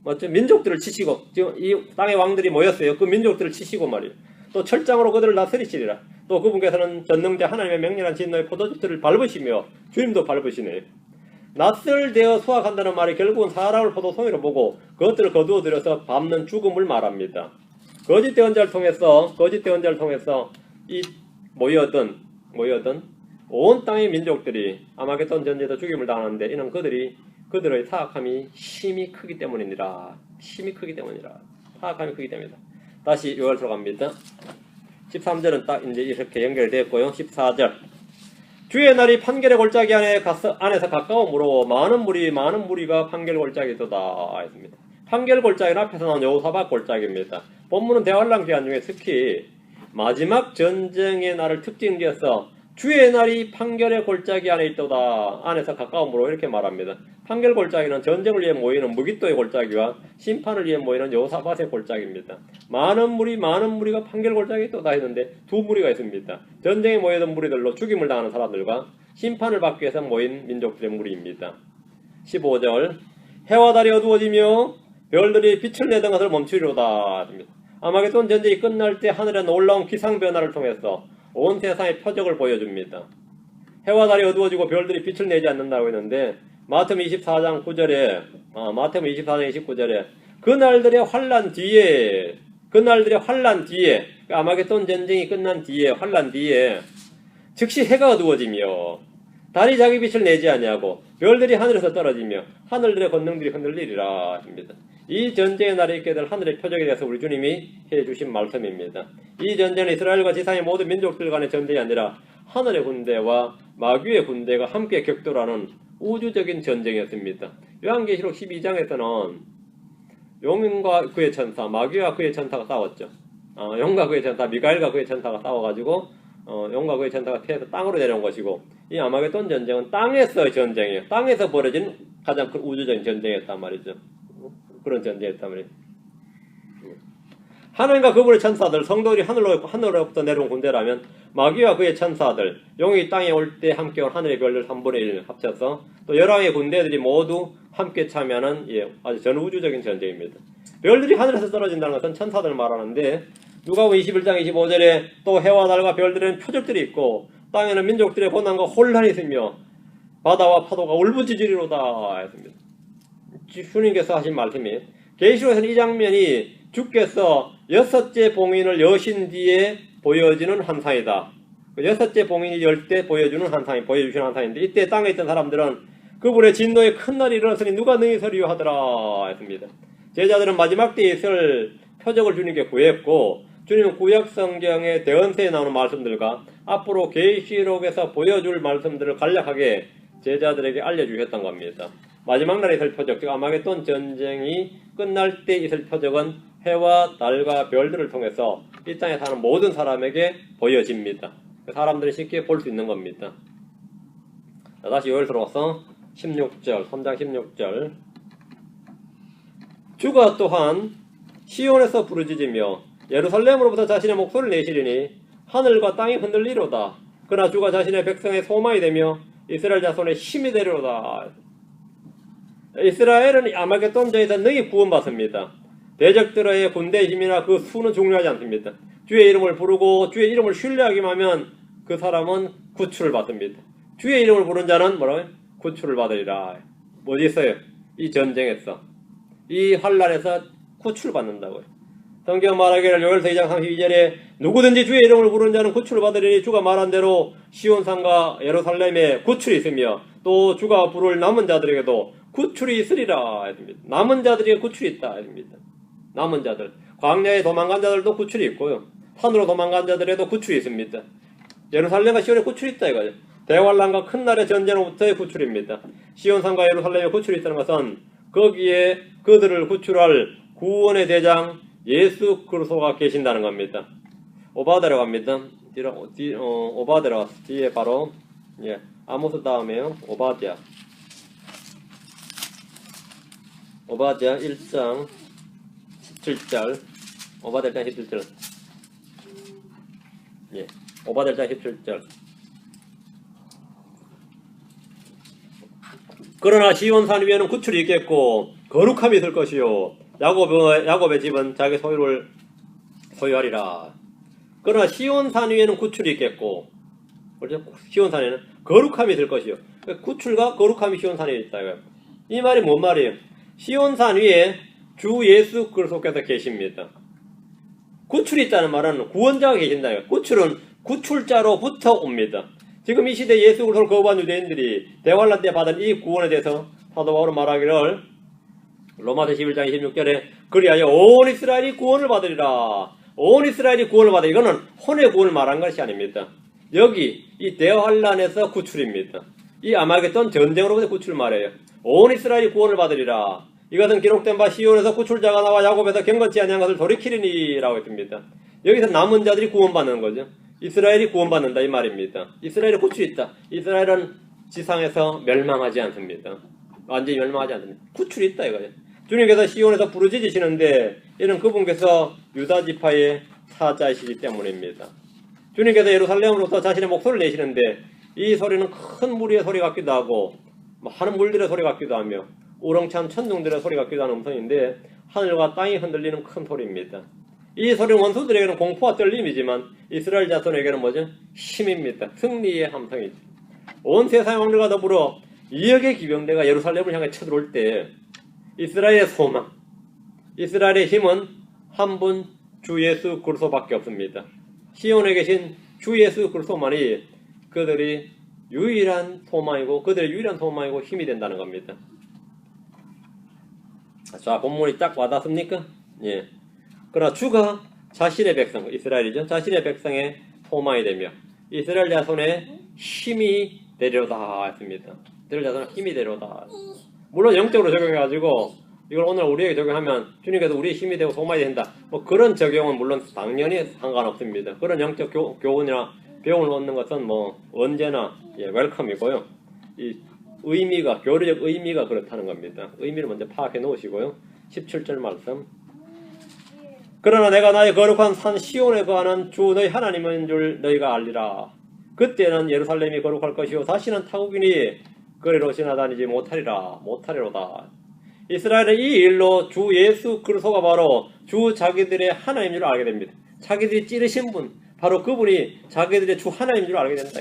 맞죠? 민족들을 치시고, 지금 이 땅의 왕들이 모였어요. 그 민족들을 치시고 말이에요. 또 철장으로 그들을 다스리시리라. 또 그분께서는 전능자 하나님의 명령한 진노의 포도즙들을 밟으시며 주님도 밟으시네. 낯설되어 수확한다는 말이 결국은 사람을 포도송이로 보고 그것들을 거두어들여서 밟는 죽음을 말합니다. 거짓 대언자를 통해서 이 모여든 온 땅의 민족들이 아마겟돈 전쟁에서 죽임을 당하는데 이는 그들의 사악함이 심히 크기 때문이니라. 사악함이 크기 때문이다. 다시 요엘서로 갑니다. 13절은 딱 이제 이렇게 연결되었고요. 14절. 주의 날이 판결의 골짜기 안에서 가까움으로 많은 무리가 판결 골짜기도다 했습니다. 판결 골짜기 앞에서 나온 여호사밧 골짜기입니다. 본문은 대환란 기간 중에 특히 마지막 전쟁의 날을 특징지어서 주의 날이 판결의 골짜기 안에 있도다 안에서 가까움으로 이렇게 말합니다. 판결 골짜기는 전쟁을 위해 모이는 무기토의 골짜기와 심판을 위해 모이는 여호사밧의 골짜기입니다. 많은 무리가 판결 골짜기에 있도다 했는데 두 무리가 있습니다. 전쟁에 모이던 무리들로 죽임을 당하는 사람들과 심판을 받기 위해서 모인 민족들의 무리입니다. 15절. 해와 달이 어두워지며 별들이 빛을 내던 것을 멈추리로다. 아마겟돈 전쟁이 끝날 때 하늘의 놀라운 기상 변화를 통해서 온 세상의 표적을 보여줍니다. 해와 달이 어두워지고 별들이 빛을 내지 않는다고 했는데 마태복음 24장 29절에 그날들의 환난 뒤에 아마겟돈 전쟁이 끝난 뒤에 환난 뒤에 즉시 해가 어두워지며 달이 자기 빛을 내지 아니하고 별들이 하늘에서 떨어지며 하늘들의 권능들이 흔들리리라 합니다. 이 전쟁의 날에 있게 될 하늘의 표적에 대해서 우리 주님이 해주신 말씀입니다. 이 전쟁은 이스라엘과 지상의 모든 민족들 간의 전쟁이 아니라 하늘의 군대와 마귀의 군대가 함께 격돌하는 우주적인 전쟁이었습니다. 요한계시록 12장에서는 용과 그의 천사, 마귀와 그의 천사가 싸웠죠. 용과 그의 천사, 미가엘과 그의 천사가 싸워가지고 용과 그의 천사가 피해서 땅으로 내려온 것이고 이 아마겟돈 전쟁은 땅에서의 전쟁이에요. 땅에서 벌어진 가장 큰 우주적인 전쟁이었단 말이죠. 그런 전쟁이었단 말이에요. 하늘과 그분의 천사들, 성도들이 하늘로부터 내려온 군대라면 마귀와 그의 천사들, 용이 땅에 올 때 함께 온 하늘의 별들 3분의 1 합쳐서 또 11개의 군대들이 모두 함께 참여하는 아주 전우주적인 전쟁입니다. 별들이 하늘에서 떨어진다는 것은 천사들 말하는데 누가복음 21장 25절에 또 해와 달과 별들에는 표적들이 있고 땅에는 민족들의 고난과 혼란이 있으며 바다와 파도가 울부짖으리로다 했습니다. 주님께서 하신 말씀이에요. 계시록에서는 이 장면이 주께서 여섯째 봉인을 여신 뒤에 보여지는 환상이다. 여섯째 봉인이 열 때 보여주시는 환상인데 이때 땅에 있던 사람들은 그분의 진노의 큰 날이 일어났으니 누가 능히 서리요 하더라 했습니다. 제자들은 마지막 때에 있을 표적을 주님께 구했고 주님은 구약 성경의 대언서에 나오는 말씀들과 앞으로 계시록에서 보여줄 말씀들을 간략하게 제자들에게 알려주셨던 겁니다. 마지막 날에 있을 표적, 즉 아마겟돈 전쟁이 끝날 때 있을 표적은 해와 달과 별들을 통해서 이 땅에 사는 모든 사람에게 보여집니다. 사람들이 쉽게 볼 수 있는 겁니다. 자, 다시 요엘서로 와서 16절, 3장 16절. 주가 또한 시온에서 부르짖으며 예루살렘으로부터 자신의 목소리를 내시리니 하늘과 땅이 흔들리로다. 그러나 주가 자신의 백성의 소망이 되며 이스라엘 자손의 힘이 되리로다. 이스라엘은 아마겟돈전에서 능히 구원받습니다. 대적들의 군대의 힘이나 그 수는 중요하지 않습니다. 주의 이름을 부르고 주의 이름을 신뢰하기만 하면 그 사람은 구출을 받습니다. 주의 이름을 부른 자는 뭐라고요? 구출을 받으리라. 뭐지 있어요? 이 전쟁에서, 이 환란에서 구출을 받는다고요. 성경 말하기를 요엘서 2장 32절에 누구든지 주의 이름을 부른 자는 구출을 받으리니 주가 말한 대로 시온산과 예루살렘에 구출이 있으며 또 주가 부를 남은 자들에게도 구출이 있으리라 했습니다. 남은 자들에게 구출이 있다 했습니다. 남은 자들, 광야에 도망간 자들도 구출이 있고요. 산으로 도망간 자들에도 구출이 있습니다. 예루살렘과 시온에 구출이 있다 이거죠. 대환란과 큰 날의 전쟁으로부터의 구출입니다. 시온산과 예루살렘에 구출이 있다는 것은 거기에 그들을 구출할 구원의 대장 예수 그리스도가 계신다는 겁니다. 오바데로 갑니다. 오바데로 뒤에 바로 아모스 다음에요. 오바댜 1장 17절 오바댜 1장 17절 오바댜 1장 17절 그러나 시온산 위에는 구출이 있겠고 거룩함이 있을 것이요 야곱의 집은 자기 소유를 소유하리라. 그러나 시온산 위에는 구출이 있겠고 그렇죠? 시온산에는 거룩함이 있을 것이요. 구출과 거룩함이 시온산에 있다. 이 말이 뭔 말이에요? 시온산 위에 주 예수 그리스도께서 계십니다. 구출이 있다는 말은 구원자가 계신다. 구출은 구출자로부터 옵니다. 지금 이 시대 예수 그리스도를 거부한 유대인들이 대환란 때 받은 이 구원에 대해서 사도 바울은 말하기를 로마서 11장 26절에 그리하여 온 이스라엘이 구원을 받으리라. 온 이스라엘이 구원을 받으리라. 이거는 혼의 구원을 말한 것이 아닙니다. 여기 이 대환란에서 구출입니다. 이 아마겟돈 전쟁으로부터 구출을 말해요. 온 이스라엘이 구원을 받으리라. 이것은 기록된 바 시온에서 구출자가 나와 야곱에서 경건치 아니한 것을 돌이키리니라고 했습니다. 여기서 남은 자들이 구원받는 거죠. 이스라엘이 구원받는다 이 말입니다. 이스라엘에 구출이 있다. 이스라엘은 지상에서 멸망하지 않습니다. 완전히 멸망하지 않습니다. 구출이 있다 이거예요. 주님께서 시온에서 부르짖으시는데 이는 그분께서 유다 지파의 사자이시기 때문입니다. 주님께서 예루살렘으로부터 자신의 목소리를 내시는데 이 소리는 큰 무리의 소리 같기도 하고 하는 물들의 소리 같기도 하며 우렁찬 천둥들의 소리 같기도 하는 음성인데 하늘과 땅이 흔들리는 큰 소리입니다. 이 소리는 원수들에게는 공포와 떨림이지만 이스라엘 자손에게는 뭐죠? 힘입니다. 승리의 함성이죠. 온 세상의 왕들과 더불어 2억의 기병대가 예루살렘을 향해 쳐들어올 때 이스라엘의 소망, 이스라엘의 힘은 한 분 주 예수 그리스도밖에 없습니다. 시온에 계신 주 예수 그리스도만이 그들이 유일한 소망이고 그들의 유일한 소망이고 힘이 된다는 겁니다. 자, 본문이 딱 와닿습니까? 예. 그러나 주가 자신의 백성, 이스라엘이죠. 자신의 백성의 소망이 되며 이스라엘 자손의 힘이 되려다 했습니다. 이스라엘 자손의 힘이 되려다. 물론 영적으로 적용해가지고 이걸 오늘 우리에게 적용하면 주님께서 우리의 힘이 되고 소망이 된다. 뭐 그런 적용은 물론 당연히 상관없습니다. 그런 영적 교훈이나 배움을 얻는 것은 뭐 언제나 웰컴이고요. 이 의미가, 교리적 의미가 그렇다는 겁니다. 의미를 먼저 파악해 놓으시고요. 17절 말씀. 그러나 내가 나의 거룩한 산 시온에 거하는 주 너희 하나님인 줄 너희가 알리라. 그때는 예루살렘이 거룩할 것이요 다시는 타국인이 거리로 지나다니지 못하리로다. 이스라엘은 이 일로 주 예수 그리스도가 바로 주 자기들의 하나님인 줄 알게 됩니다. 자기들이 찌르신 분, 바로 그분이 자기들의 주 하나님인 줄 알게 된다.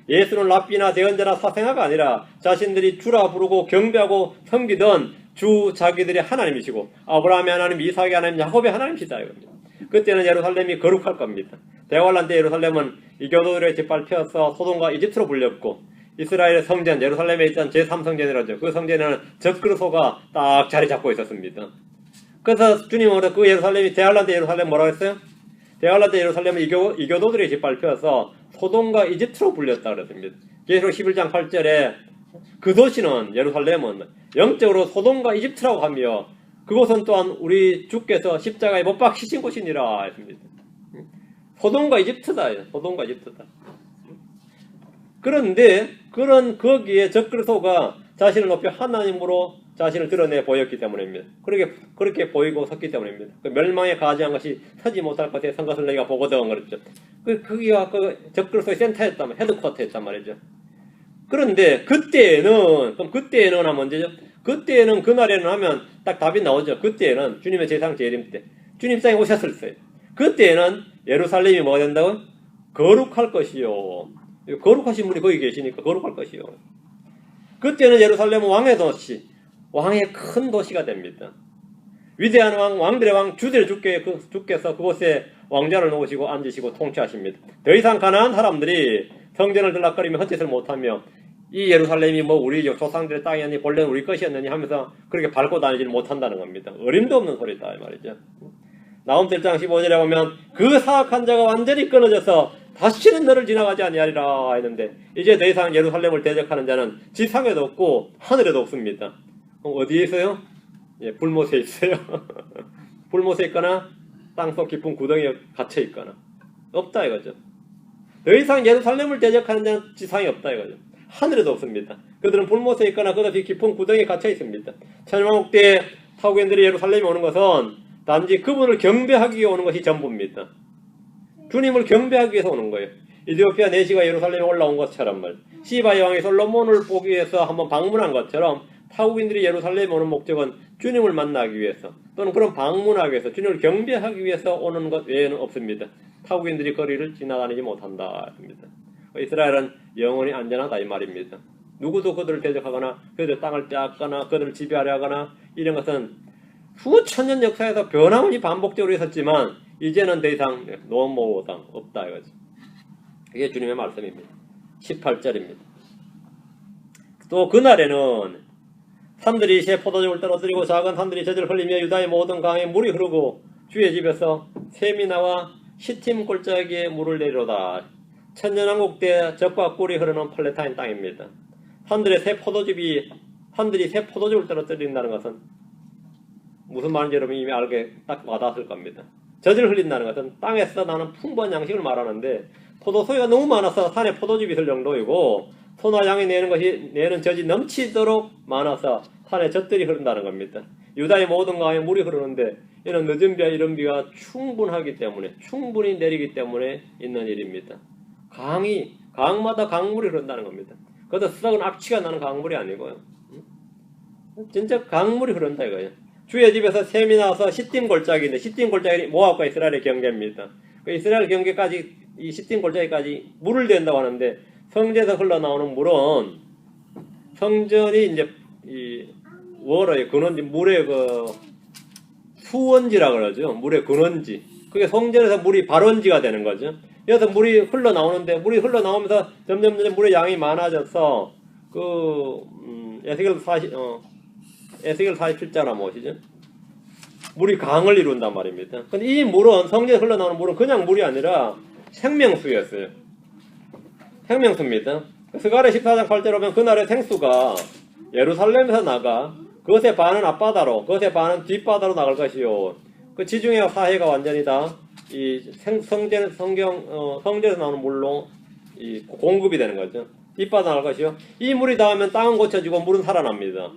예수는 랍비나 대언자나 사생아가 아니라 자신들이 주라 부르고 경배하고 섬기던 주 자기들의 하나님이시고 아브라함의 하나님, 이삭의 하나님, 야곱의 하나님이시다 이겁니다. 그때는 예루살렘이 거룩할 겁니다. 대환란 때 예루살렘은 이교도들의 짓밟혀서 소돔과 이집트로 불렸고 이스라엘의 성전 예루살렘에 있던 제3성전이라죠. 그 성전에는 적그리스도가 딱 자리 잡고 있었습니다. 그래서 주님은 그 예루살렘이 대환란 때 예루살렘 뭐라고 했어요? 대환란 때 예루살렘은 이교도들의 짓밟혀서 소돔과 이집트로 불렸다 그랬습니다. 계시록 11장 8절에 그 도시는 예루살렘은 영적으로 소돔과 이집트라고 하며 그곳은 또한 우리 주께서 십자가에 못 박히신 곳이니라 했습니다. 소돔과 이집트다. 소돔과 이집트다. 그런데 그런 거기에 적그리스도가 자신을 높여 하나님으로 자신을 드러내 보였기 때문입니다. 그렇게 보이고 섰기 때문입니다. 그 멸망에 가지한 것이 서지 못할 것에 선 것을 너희가 보거든 그랬죠. 거기가 그 적그리스도의 센터였단 말이에요. 헤드쿼터였단 말이죠. 그런데 그때는 하면 언제죠? 그때는 그날에는 하면 딱 답이 나오죠. 그때는 주님의 제상 재림 때 주님 땅에 오셨을 때 그때는 예루살렘이 뭐가 된다고? 거룩할 것이요. 거룩하신 분이 거기 계시니까 거룩할 것이요. 그때는 예루살렘은 왕의 도시, 왕의 큰 도시가 됩니다. 위대한 왕들의 왕 주께서 그곳에 왕자를 놓으시고 앉으시고 통치하십니다. 더 이상 가난한 사람들이 성전을 들락거리며 헛짓을 못하며 이 예루살렘이 뭐 우리 조상들의 땅이었니 본래는 우리 것이었느니 하면서 그렇게 밟고 다니지를 못한다는 겁니다. 어림도 없는 소리다 이 말이죠. 나홈서 1장 15절에 보면 그 사악한 자가 완전히 끊어져서 다시는 너를 지나가지 아니하리라 했는데 이제 더 이상 예루살렘을 대적하는 자는 지상에도 없고 하늘에도 없습니다. 그럼 어디에 있어요? 예, 불못에 있어요. 불못에 있거나 땅속 깊은 구덩이에 갇혀 있거나 없다 이거죠. 더 이상 예루살렘을 대적하는 자는 지상에 없다 이거죠. 하늘에도 없습니다. 그들은 불못에 있거나 그다지 깊은 구덩이에 갇혀 있습니다. 천왕국 때 타국인들이 예루살렘에 오는 것은 단지 그분을 경배하기 위해 오는 것이 전부입니다. 주님을 경배하기 위해서 오는 거예요. 이디오피아 내시가 예루살렘에 올라온 것처럼 시바의 왕이 솔로몬을 보기 위해서 한번 방문한 것처럼 타국인들이 예루살렘에 오는 목적은 주님을 만나기 위해서 또는 그런 방문하기 위해서 주님을 경배하기 위해서 오는 것 외에는 없습니다. 타국인들이 거리를 지나다니지 못한다. 이스라엘은 영원히 안전하다 이 말입니다. 누구도 그들을 대적하거나 그들의 땅을 빼앗거나 그들을 지배하려 하거나 이런 것은 수천 년 역사에서 변함없이 반복적으로 있었지만 이제는 더 이상 노모당 없다 이거죠. 이게 주님의 말씀입니다. 18절입니다. 또 그날에는 산들이 새 포도즙을 떨어뜨리고 작은 산들이 젖을 흘리며 유다의 모든 강에 물이 흐르고 주의 집에서 샘이 나와 시팀 골짜기에 물을 내리로다. 천년왕국 때 젖과 꿀이 흐르는 팔레타인 땅입니다. 산들이 새 포도즙을 떨어뜨린다는 것은 무슨 말인지 여러분이 이미 알게 딱 와닿았을 겁니다. 젖을 흘린다는 것은 땅에서 나는 풍부한 양식을 말하는데 포도소가 너무 많아서 산에 포도즙이 있을 정도이고 소나 양이 내는 젖이 넘치도록 많아서 산에 젖들이 흐른다는 겁니다. 유다의 모든 강에 물이 흐르는데 이는 늦은 비와 이른 비가 충분히 내리기 때문에 있는 일입니다. 강마다 강물이 흐른다는 겁니다. 그것도 썩은 악취가 나는 강물이 아니고요. 진짜 강물이 흐른다 이거예요. 주의 집에서 샘이 나와서 시딤 골짜기인데 시딤 골짜기 모압과 이스라엘의 경계입니다. 그 이스라엘 경계까지 이 시딤 골짜기까지 물을 댄다고 하는데 성전에서 흘러나오는 물은 성전이 이제 이 워러의 근원지 물의 그 수원지라 그러죠. 물의 근원지. 그게 성전에서 물이 발원지가 되는 거죠. 여기서 물이 흘러나오는데 물이 흘러나오면서 점점 물의 양이 많아져서 에스겔 47자나 무엇이죠? 물이 강을 이룬단 말입니다. 근데 이 물은 성전에 흘러나오는 물은 그냥 물이 아니라 생명수였어요. 생명수입니다. 스가랴 14장 8절에 보면 그날의 생수가 예루살렘에서 나가 그것의 반은 앞바다로 그것의 반은 뒷바다로 나갈 것이요. 그 지중해와 사해가 완전히 다 이 성전에서 나오는 물로 이 공급이 되는 거죠. 뒷바다 나갈 것이요. 이 물이 닿으면 땅은 고쳐지고 물은 살아납니다.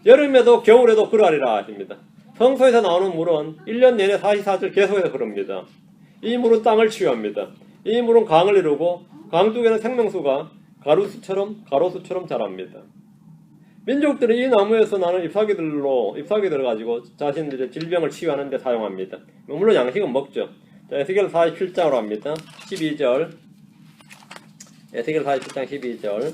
여름에도 겨울에도 그러하리라 하십니다. 성소에서 나오는 물은 1년 내내 44절 계속해서 흐릅니다. 이 물은 땅을 치유합니다. 이 물은 강을 이루고 강둑에는 생명수가 가로수처럼 자랍니다. 민족들은 이 나무에서 나는 잎사귀들을 가지고 자신들의 질병을 치유하는 데 사용합니다. 물론 양식은 먹죠. 자, 에스겔 47장으로 합니다. 12절. 에스겔 47장 12절.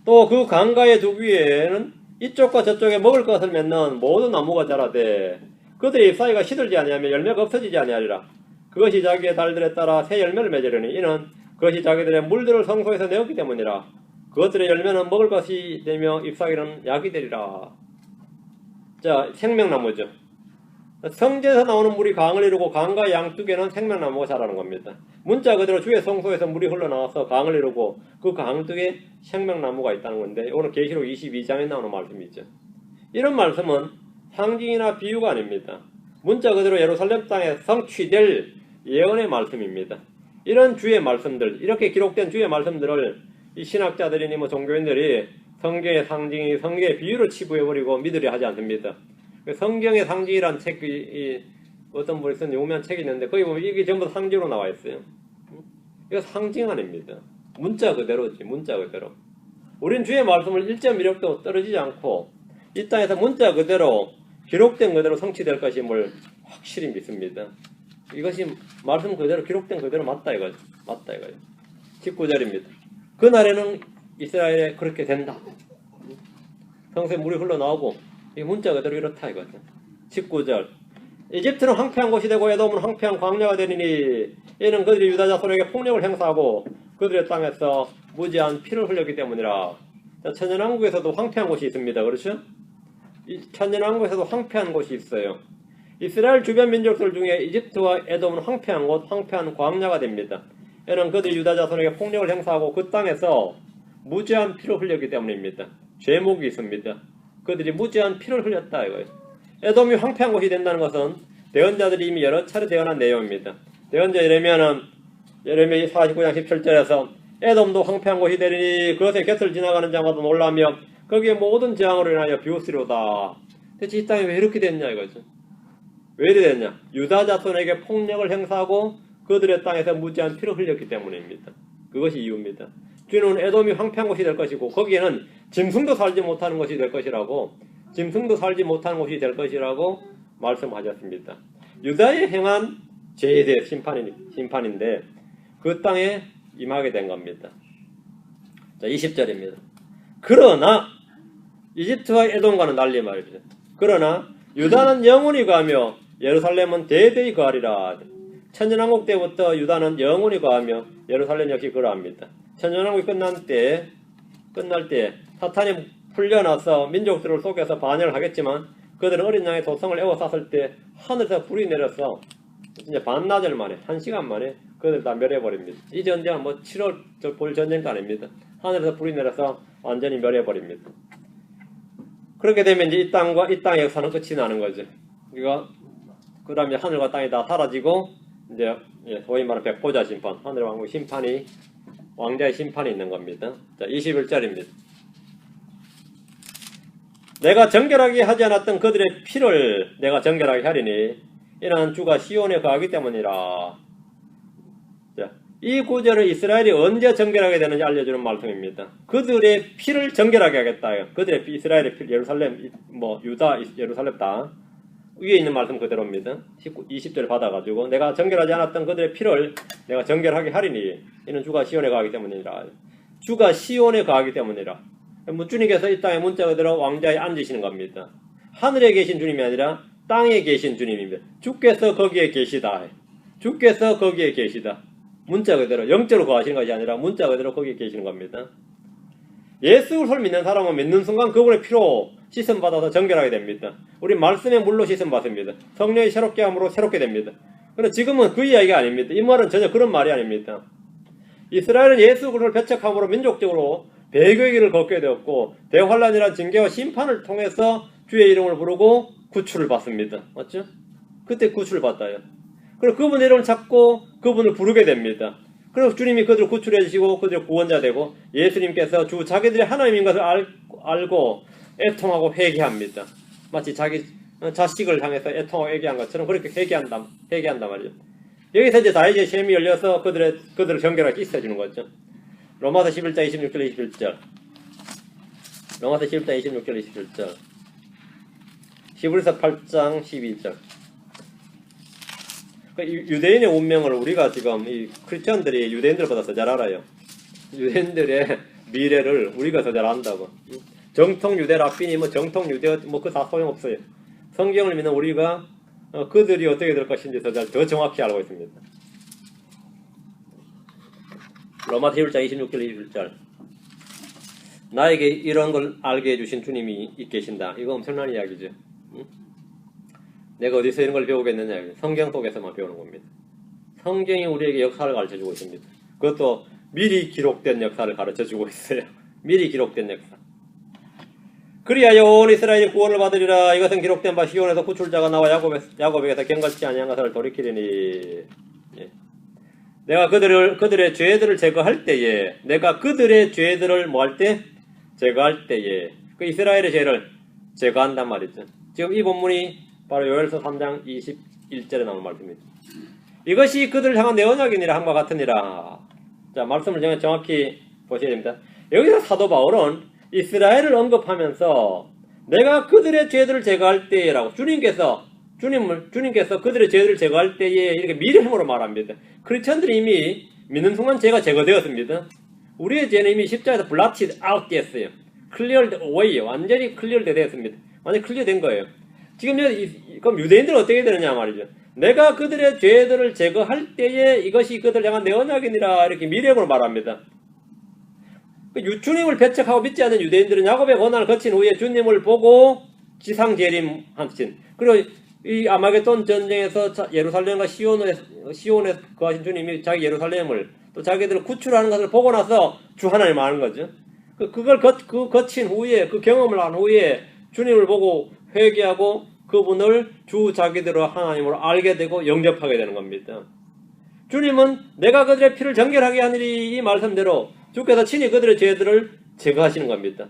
또 그 강가의 두 위에는 이쪽과 저쪽에 먹을 것을 맺는 모든 나무가 자라되 그들의 잎사귀가 시들지 아니하며 열매가 없어지지 아니하리라. 그것이 자기의 달들에 따라 새 열매를 맺으려니 이는 그것이 자기들의 물들을 성소에서 내었기 때문이라. 그것들의 열매는 먹을 것이 되며 잎사귀는 약이 되리라. 자, 생명나무죠. 성전에서 나오는 물이 강을 이루고 강과 양쪽에는 생명나무가 자라는 겁니다. 문자 그대로 주의 성소에서 물이 흘러나와서 강을 이루고 그 강쪽에 생명나무가 있다는 건데 오늘 계시록 22장에 나오는 말씀이죠. 이런 말씀은 상징이나 비유가 아닙니다. 문자 그대로 예루살렘 땅에 성취될 예언의 말씀입니다. 이런 주의 말씀들, 이렇게 기록된 주의 말씀들을 이 신학자들이니 종교인들이 성경의 상징이 성경의 비유로 치부해버리고 믿으려 하지 않습니다. 성경의 상징이란 책이 어떤 분이 쓴 유명한 책이 있는데 거기 보면 이게 전부 상징으로 나와 있어요. 이거 상징 아닙니다. 문자 그대로지, 문자 그대로. 우린 주의 말씀을 1.1획도 떨어지지 않고 이 땅에서 문자 그대로 기록된 그대로 성취될 것임을 확실히 믿습니다. 이것이 말씀 그대로 기록된 그대로 맞다 이거죠. 맞다 이거죠. 19절입니다. 그날에는 이스라엘에 그렇게 된다. 성서에 물이 흘러나오고 이 문자 그대로 이렇다 이거죠. 19절. 이집트는 황폐한 곳이 되고 에돔은 황폐한 광야가 되리니 이는 그들이 유다 자손에게 폭력을 행사하고 그들의 땅에서 무지한 피를 흘렸기 때문이라. 천연왕국에서도 황폐한 곳이 있습니다. 그렇죠? 이 천연왕국에서도 황폐한 곳이 있어요. 이스라엘 주변 민족들 중에 이집트와 에돔은 황폐한 곳, 황폐한 광야가 됩니다. 이는 그들이 유다 자손에게 폭력을 행사하고 그 땅에서 무지한 피를 흘렸기 때문입니다. 죄목이 있습니다. 그들이 무지한 피를 흘렸다 이거예요. 에돔이 황폐한 곳이 된다는 것은 대언자들이 이미 여러 차례 대언한 내용입니다. 대언자 예레미야 49장 17절에서 에돔도 황폐한 곳이 되리니 그것의 곁을 지나가는 자마다 놀라며 거기에 모든 재앙으로 인하여 비웃으리로다. 대체 이 땅이 왜 이렇게 됐냐 이거죠. 왜 이렇게 됐냐. 유다 자손에게 폭력을 행사하고 그들의 땅에서 무지한 피를 흘렸기 때문입니다. 그것이 이유입니다. 주님은 에돔이 황폐한 곳이 될 것이고 거기에는 짐승도 살지 못하는 것이 될 것이라고 짐승도 살지 못하는 곳이 될 것이라고 말씀하셨습니다. 유다에 행한 죄에 대해 심판인데 그 땅에 임하게 된 겁니다. 자, 20절입니다. 그러나 이집트와 에돔과는 달리 말이죠. 그러나 유다는 영원히 거하며 예루살렘은 대대히 거하리라. 천년왕국 때부터 유다는 영원히 거하며 예루살렘 역시 그러합니다. 천년왕국이 끝날 때 사탄이 풀려나서 민족들을 속여서 반역을 하겠지만 그들은 어린 양의 도성을 에워쌌을 때 하늘에서 불이 내려서 진짜 반나절 만에 1시간 만에 그들 다 멸해버립니다. 이 전쟁은 뭐 7월 볼 전쟁도 아닙니다. 하늘에서 불이 내려서 완전히 멸해버립니다. 그렇게 되면 이제 이 땅의 역사는 끝이 나는 거죠. 그 다음에 하늘과 땅이 다 사라지고 이제 소위 말하는 백보자 심판, 하늘의 왕국 심판이 왕자의 심판이 있는 겁니다. 자, 21절입니다. 내가 정결하게 하지 않았던 그들의 피를 내가 정결하게 하리니 이는 주가 시온에 거하기 때문이라. 자, 이 구절은 이스라엘이 언제 정결하게 되는지 알려주는 말씀입니다. 그들의 피를 정결하게 하겠다. 그들의 피, 이스라엘의 피, 예루살렘, 유다, 예루살렘 다 위에 있는 말씀 그대로입니다. 20절을 받아가지고 내가 정결하지 않았던 그들의 피를 내가 정결하게 하리니 이는 주가 시온에 거하기 때문이라. 주가 시온에 거하기 때문이라. 주님께서 이 땅에 문자 그대로 왕자에 앉으시는 겁니다. 하늘에 계신 주님이 아니라 땅에 계신 주님입니다. 주께서 거기에 계시다. 주께서 거기에 계시다. 문자 그대로 영적으로 거하시는 것이 아니라 문자 그대로 거기에 계시는 겁니다. 예수를 믿는 사람은 믿는 순간 그분의 피로 씻음받아서 정결하게 됩니다. 우리 말씀의 물로 씻음받습니다. 성령이 새롭게 함으로 새롭게 됩니다. 그런데 지금은 그 이야기가 아닙니다. 이 말은 전혀 그런 말이 아닙니다. 이스라엘은 예수 그리스도를 배척함으로 민족적으로 배교의 길을 걷게 되었고 대환란이란 징계와 심판을 통해서 주의 이름을 부르고 구출을 받습니다. 맞죠? 그때 구출을 받아요. 그리고 그분의 이름을 찾고 그분을 부르게 됩니다. 그래서 주님이 그들을 구출해 주시고 그들의 구원자 되고 예수님께서 자기들이 하나님인 것을 알고 애통하고 회개합니다. 마치 자기 자식을 향해서 애통하고 회개한 것처럼 그렇게 회개한단 말이죠. 여기서 이제 다윗의 셈이 열려서 그들을 정결하게 씻어주는 거죠. 로마서 11장 26절 21절. 로마서 11장 26절 21절. 히브리서 8장 12절. 유대인의 운명을 우리가 지금 이 크리스천들이 유대인들보다 더 잘 알아요. 유대인들의 미래를 우리가 더 잘 안다고. 정통 유대 랍빈이 정통 유대 그 다 소용없어요. 성경을 믿는 우리가 그들이 어떻게 될 것인지 더 정확히 알고 있습니다. 로마서 11장 26절 21절. 나에게 이런 걸 알게 해주신 주님이 계신다. 이거 엄청난 이야기죠. 내가 어디서 이런 걸 배우겠느냐. 성경 속에서만 배우는 겁니다. 성경이 우리에게 역사를 가르쳐주고 있습니다. 그것도 미리 기록된 역사를 가르쳐주고 있어요. 미리 기록된 역사. 그리하여 온 이스라엘이 구원을 받으리라. 이것은 기록된 바 시온에서 구출자가 나와 야곱에게서 경건치 아니한 것을 돌이키리니. 예. 내가 그들의 죄들을 제거할 때에 내가 그들의 죄들을 뭐 할 때? 제거할 때에 그 이스라엘의 죄를 제거한단 말이죠. 지금 이 본문이 바로 요엘서 3장 21절에 나오는 말씀입니다. 이것이 그들을 향한 내 언약이니라 함과 같으니라. 자, 말씀을 정확히 보셔야 됩니다. 여기서 사도 바울은 이스라엘을 언급하면서 내가 그들의 죄들을 제거할 때라고 주님께서 그들의 죄들을 제거할 때에 이렇게 미래형으로 말합니다. 크리스천들이 이미 믿는 순간 죄가 제거되었습니다. 우리의 죄는 이미 십자가에서 블라티드 아웃 됐어요. 클리어드 어웨이, 완전히 클리어드 되었습니다. 완전히 클리어된 거예요. 지금 그럼 유대인들은 어떻게 되느냐 말이죠. 내가 그들의 죄들을 제거할 때에 이것이 그들 향한 내 언약이니라 이렇게 미래형으로 말합니다. 주님을 배척하고 믿지 않는 유대인들은 야곱의 고난을 거친 후에 주님을 보고 지상재림하신, 그리고 이 아마겟돈 전쟁에서 예루살렘과 시온에 거하신 주님이 자기 예루살렘을 또 자기들을 구출하는 것을 보고 나서 주 하나님 아는 거죠. 그걸 거친 후에, 그 경험을 한 후에 주님을 보고 회개하고 그분을 주 자기들의 하나님으로 알게 되고 영접하게 되는 겁니다. 주님은 내가 그들의 피를 정결하게 하느니 이 말씀대로 주께서 친히 그들의 죄들을 제거하시는 겁니다.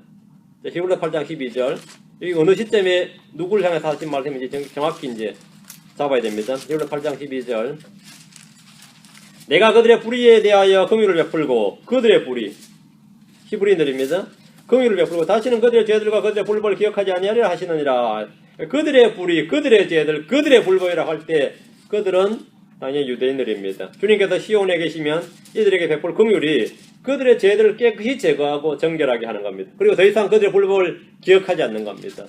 히브리서 8장 12절. 이 어느 시점에 누구를 향해서 하신 말씀인지 정확히 이제 잡아야 됩니다. 히브리서 8장 12절. 내가 그들의 불의에 대하여 긍휼을 베풀고 그들의 불의, 히브리인들입니다. 긍휼을 베풀고 다시는 그들의 죄들과 그들의 불법을 기억하지 아니하리라 하시느니라. 그들의 불의, 그들의 죄들, 그들의 불법이라 할 때 그들은 당연히 유대인들입니다. 주님께서 시온에 계시면 이들에게 베풀 긍휼이 그들의 죄들을 깨끗이 제거하고 정결하게 하는 겁니다. 그리고 더 이상 그들의 불법을 기억하지 않는 겁니다.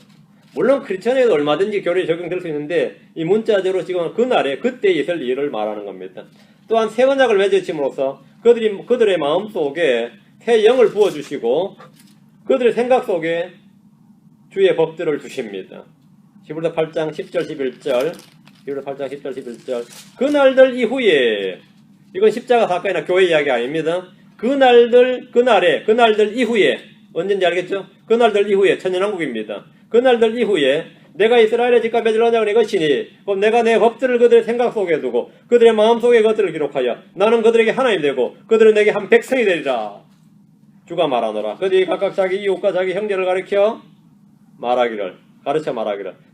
물론 크리스천에도 얼마든지 교리에 적용될 수 있는데 이 문자적으로 지금 그날에 그때 있을 일을 말하는 겁니다. 또한 새 언약을 맺으심으로써 그들의 마음속에 새 영을 부어주시고 그들의 생각 속에 주의 법들을 주십니다. 히브리서 8장 10절 11절 히브리서 8장 10절 11절 그날들 이후에, 이건 십자가 사건이나 교회 이야기 아닙니다. 그날들 이후에, 언제인지 알겠죠? 그날들 이후에, 천년왕국입니다. 그날들 이후에 내가 이스라엘의 집과 맺을 언약은 이것이니 그럼 내가 내 법들을 그들의 생각 속에 두고 그들의 마음 속에 그것들을 기록하여 나는 그들에게 하나님 되고 그들은 내게 한 백성이 되리라. 주가 말하노라. 그들이 각각 자기 이웃과 자기 형제를 가르쳐 말하기를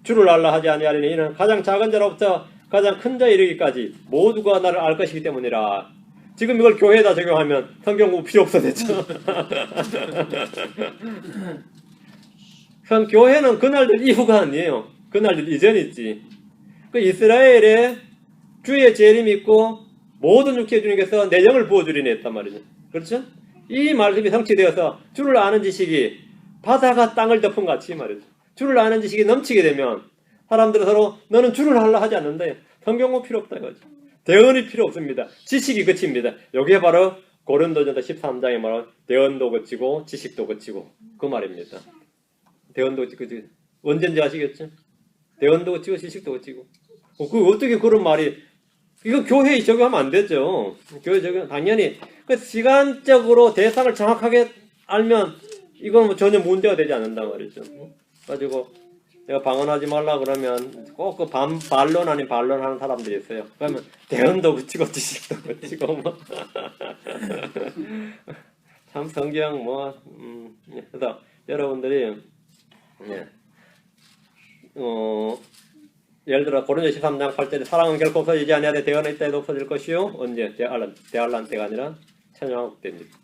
주를 알라 하지 아니하리니 이는 가장 작은 자로부터 가장 큰 자에 이르기까지 모두가 나를 알 것이기 때문이라. 지금 이걸 교회에다 적용하면 성경 공부 필요 없어졌죠. 현 교회는 그날들 이후가 아니에요. 그날들 이전이지. 그 이스라엘에 주의 재림이 있고 모든 육체 주님께서 내 영을 부어주리니 했단 말이죠. 그렇죠? 이 말씀이 성취되어서 주를 아는 지식이 바다가 땅을 덮은 같이 말이죠. 주를 아는 지식이 넘치게 되면 사람들은 서로 너는 주를 알라 하지 않는다. 성경 공부 필요 없다 이거죠. 대언이 필요 없습니다. 지식이 그칩니다. 여기에 바로 고린도전서 13장에 말한 대언도 그치고 지식도 그치고 그 말입니다. 대언도 그치고 언제인지 아시겠죠? 대언도 그치고 지식도 그치고 그 어떻게 그런 말이, 이거 교회에 적용하면 안 되죠. 교회 적용 당연히 그 시간적으로 대상을 정확하게 알면 이건 뭐 전혀 문제가 되지 않는단 말이죠. 가지고 내가 방언하지 말라 그러면 꼭 그 반론 아닌 반론하는 사람들이 있어요. 그러면 대언도 그치고 지식도 그치고 뭐 참 성경 그래서 여러분들이 예를 들어 고린도 13장 8절에 사랑은 결코 없어지지 아니하되 대언은 있다 해도 없어질 것이요. 언제? 대할란 때가 아니라 천년왕국 때입니다.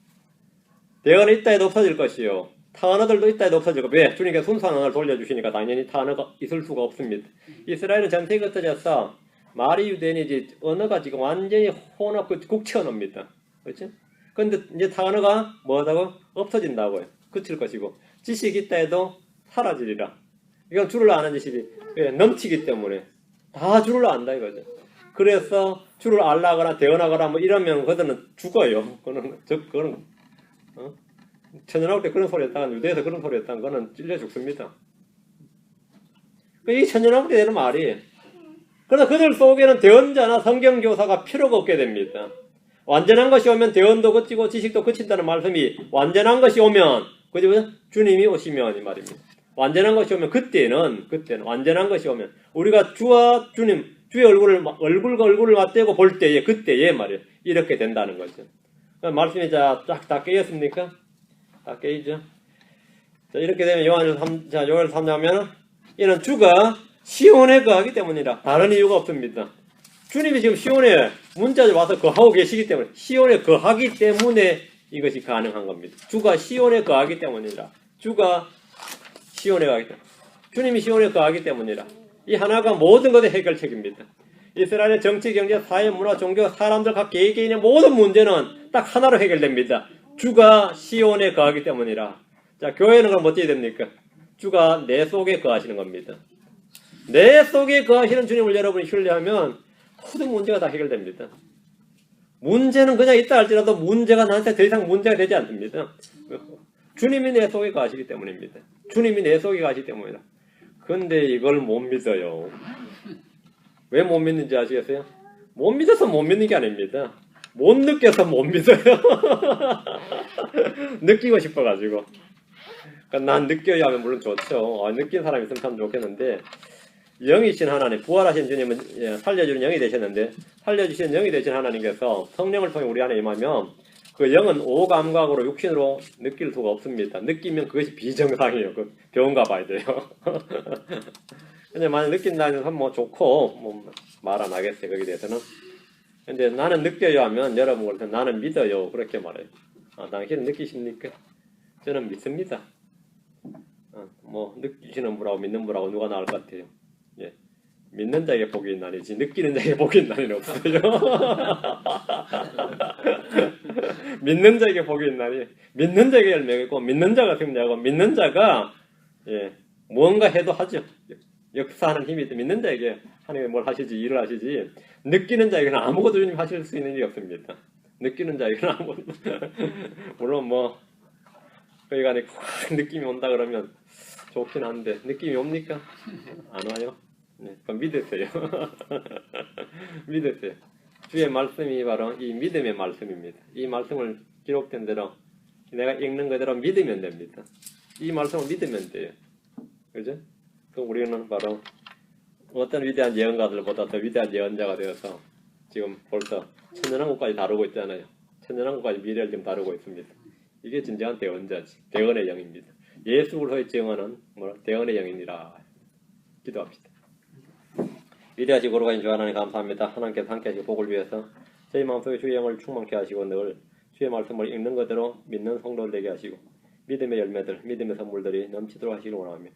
대언은 있다 해도 없어질 것이요. 타언어들도 있다 해도 없어질 것. 왜? 주님께서 순수한 언어를 돌려주시니까 당연히 타언어가 있을 수가 없습니다. 이스라엘은 전체가 흩어져서 말이 유대인이지 언어가 지금 완전히 혼합 국체 언어입니다. 그렇죠? 그런데 이제 타언어가 뭐하다고? 없어진다고요. 그칠 것이고 지식이 있다 해도 사라지리라. 이건 주를 아는 지식이 넘치기 때문에 다 주를 안다 이거죠. 그래서 주를 알라거나 대언하거나 뭐 이러면 그들은 죽어요. 그거는 천연왕국 때 그런 소리 했다가 유대에서 그런 소리 했다는 거는 찔려 죽습니다. 이 천연왕국 때 되는 말이, 그러나 그들 속에는 대언자나 성경교사가 필요가 없게 됩니다. 완전한 것이 오면 대언도 그치고 지식도 그친다는 말씀이 완전한 것이 오면 그죠? 주님이 오시면 이 말입니다. 완전한 것이 오면 그때는 완전한 것이 오면 우리가 주와 주님 주의 얼굴과 얼굴을 맞대고 볼 때에 그때에 말이에요. 이렇게 된다는 거죠. 말씀이 쫙 다 깨졌습니까? 다 깨이죠. 자, 이렇게 되면 요한일서 3장 이는 주가 시온에 거하기 때문이라. 다른 이유가 없습니다. 주님이 지금 시온에 문자에 와서 거하고 계시기 때문에, 시온에 거하기 때문에 이것이 가능한 겁니다. 주가 시온에 거하기 때문이라. 주가 시온에 거하기 때문에. 주님이 시온에 거하기 때문이라. 이 하나가 모든 것의 해결책입니다. 이스라엘의 정치, 경제, 사회, 문화, 종교, 사람들 각 개개인의 모든 문제는 딱 하나로 해결됩니다. 주가 시온에 거하기 때문이라. 자, 교회는 그럼 어떻게 됩니까? 주가 내 속에 거하시는 겁니다. 내 속에 거하시는 주님을 여러분이 신뢰하면 모든 문제가 다 해결됩니다. 문제는 그냥 있다 할지라도 문제가 나한테 더 이상 문제가 되지 않습니다. 주님이 내 속에 거하시기 때문입니다. 주님이 내 속에 거하시기 때문이다. 근데 이걸 못 믿어요. 왜 못 믿는지 아시겠어요? 못 믿어서 못 믿는 게 아닙니다. 못 느껴서 못 믿어요. 느끼고 싶어가지고. 그러니까 난 느껴야 하면 물론 좋죠. 느낀 사람이 있으면 참 좋겠는데, 영이신 하나님, 부활하신 주님은 살려주는 영이 되셨는데, 살려주시는 영이 되신 하나님께서 성령을 통해 우리 안에 임하면 그 영은 오감각으로 육신으로 느낄 수가 없습니다. 느끼면 그것이 비정상이에요. 그 병원 가봐야 돼요. 근데 만약 느낀다는 건 뭐 좋고 뭐 말 안 하겠어요. 거기에 대해서는. 근데 나는 느껴야 하면 여러분한테 나는 믿어요. 그렇게 말해요. 당신은 느끼십니까? 저는 믿습니다. 뭐 느끼시는 분하고 믿는 분하고 누가 나을 것 같아요? 예. 믿는 자에게 복이 있나니지 느끼는 자에게 복이 있나니는 없어요. 믿는 자에게 복이 있나니 믿는 자에게 열매가 있고 믿는 자가 승리하고 믿는 자가 무언가 해도 하죠. 역사하는 힘이 있다. 믿는 자에게 하나님이 뭘 하시지 일을 하시지 느끼는 자에게는 아무것도 주님 하실 수 있는 일이 없습니다. 느끼는 자에게는 아무것도 물론 뭐 거기가 확 느낌이 온다 그러면 좋긴 한데 느낌이 옵니까? 안 와요. 네, 그럼 믿으세요. 믿으세요. 주의 말씀이 바로 이 믿음의 말씀입니다. 이 말씀을 기록된 대로 내가 읽는 그대로 믿으면 됩니다. 이 말씀을 믿으면 돼요. 그죠? 그럼 우리는 바로 어떤 위대한 예언가들보다 더 위대한 예언자가 되어서 지금 벌써 천년왕국까지 다루고 있잖아요. 천년왕국까지 미래를 지금 다루고 있습니다. 이게 진정한 대언자지. 대언의 영입니다. 예수 그리스도의 증언은 대언의 영이니라. 기도합시다. 위대하시고 거룩하신 주 하나님 감사합니다. 하나님께서 함께 하시고 복을 위해서 저희 마음속에 주의 영을 충만케 하시고 늘 주의 말씀을 읽는 그대로 믿는 성도를 되게 하시고 믿음의 열매들, 믿음의 선물들이 넘치도록 하시길 원하며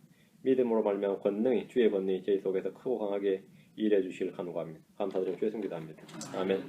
믿음으로 말미암아 권능이 주의 권능이 저희 속에서 크고 강하게 일해 주시길 간구합니다. 감사드리고 주의 승리합니다. 아멘.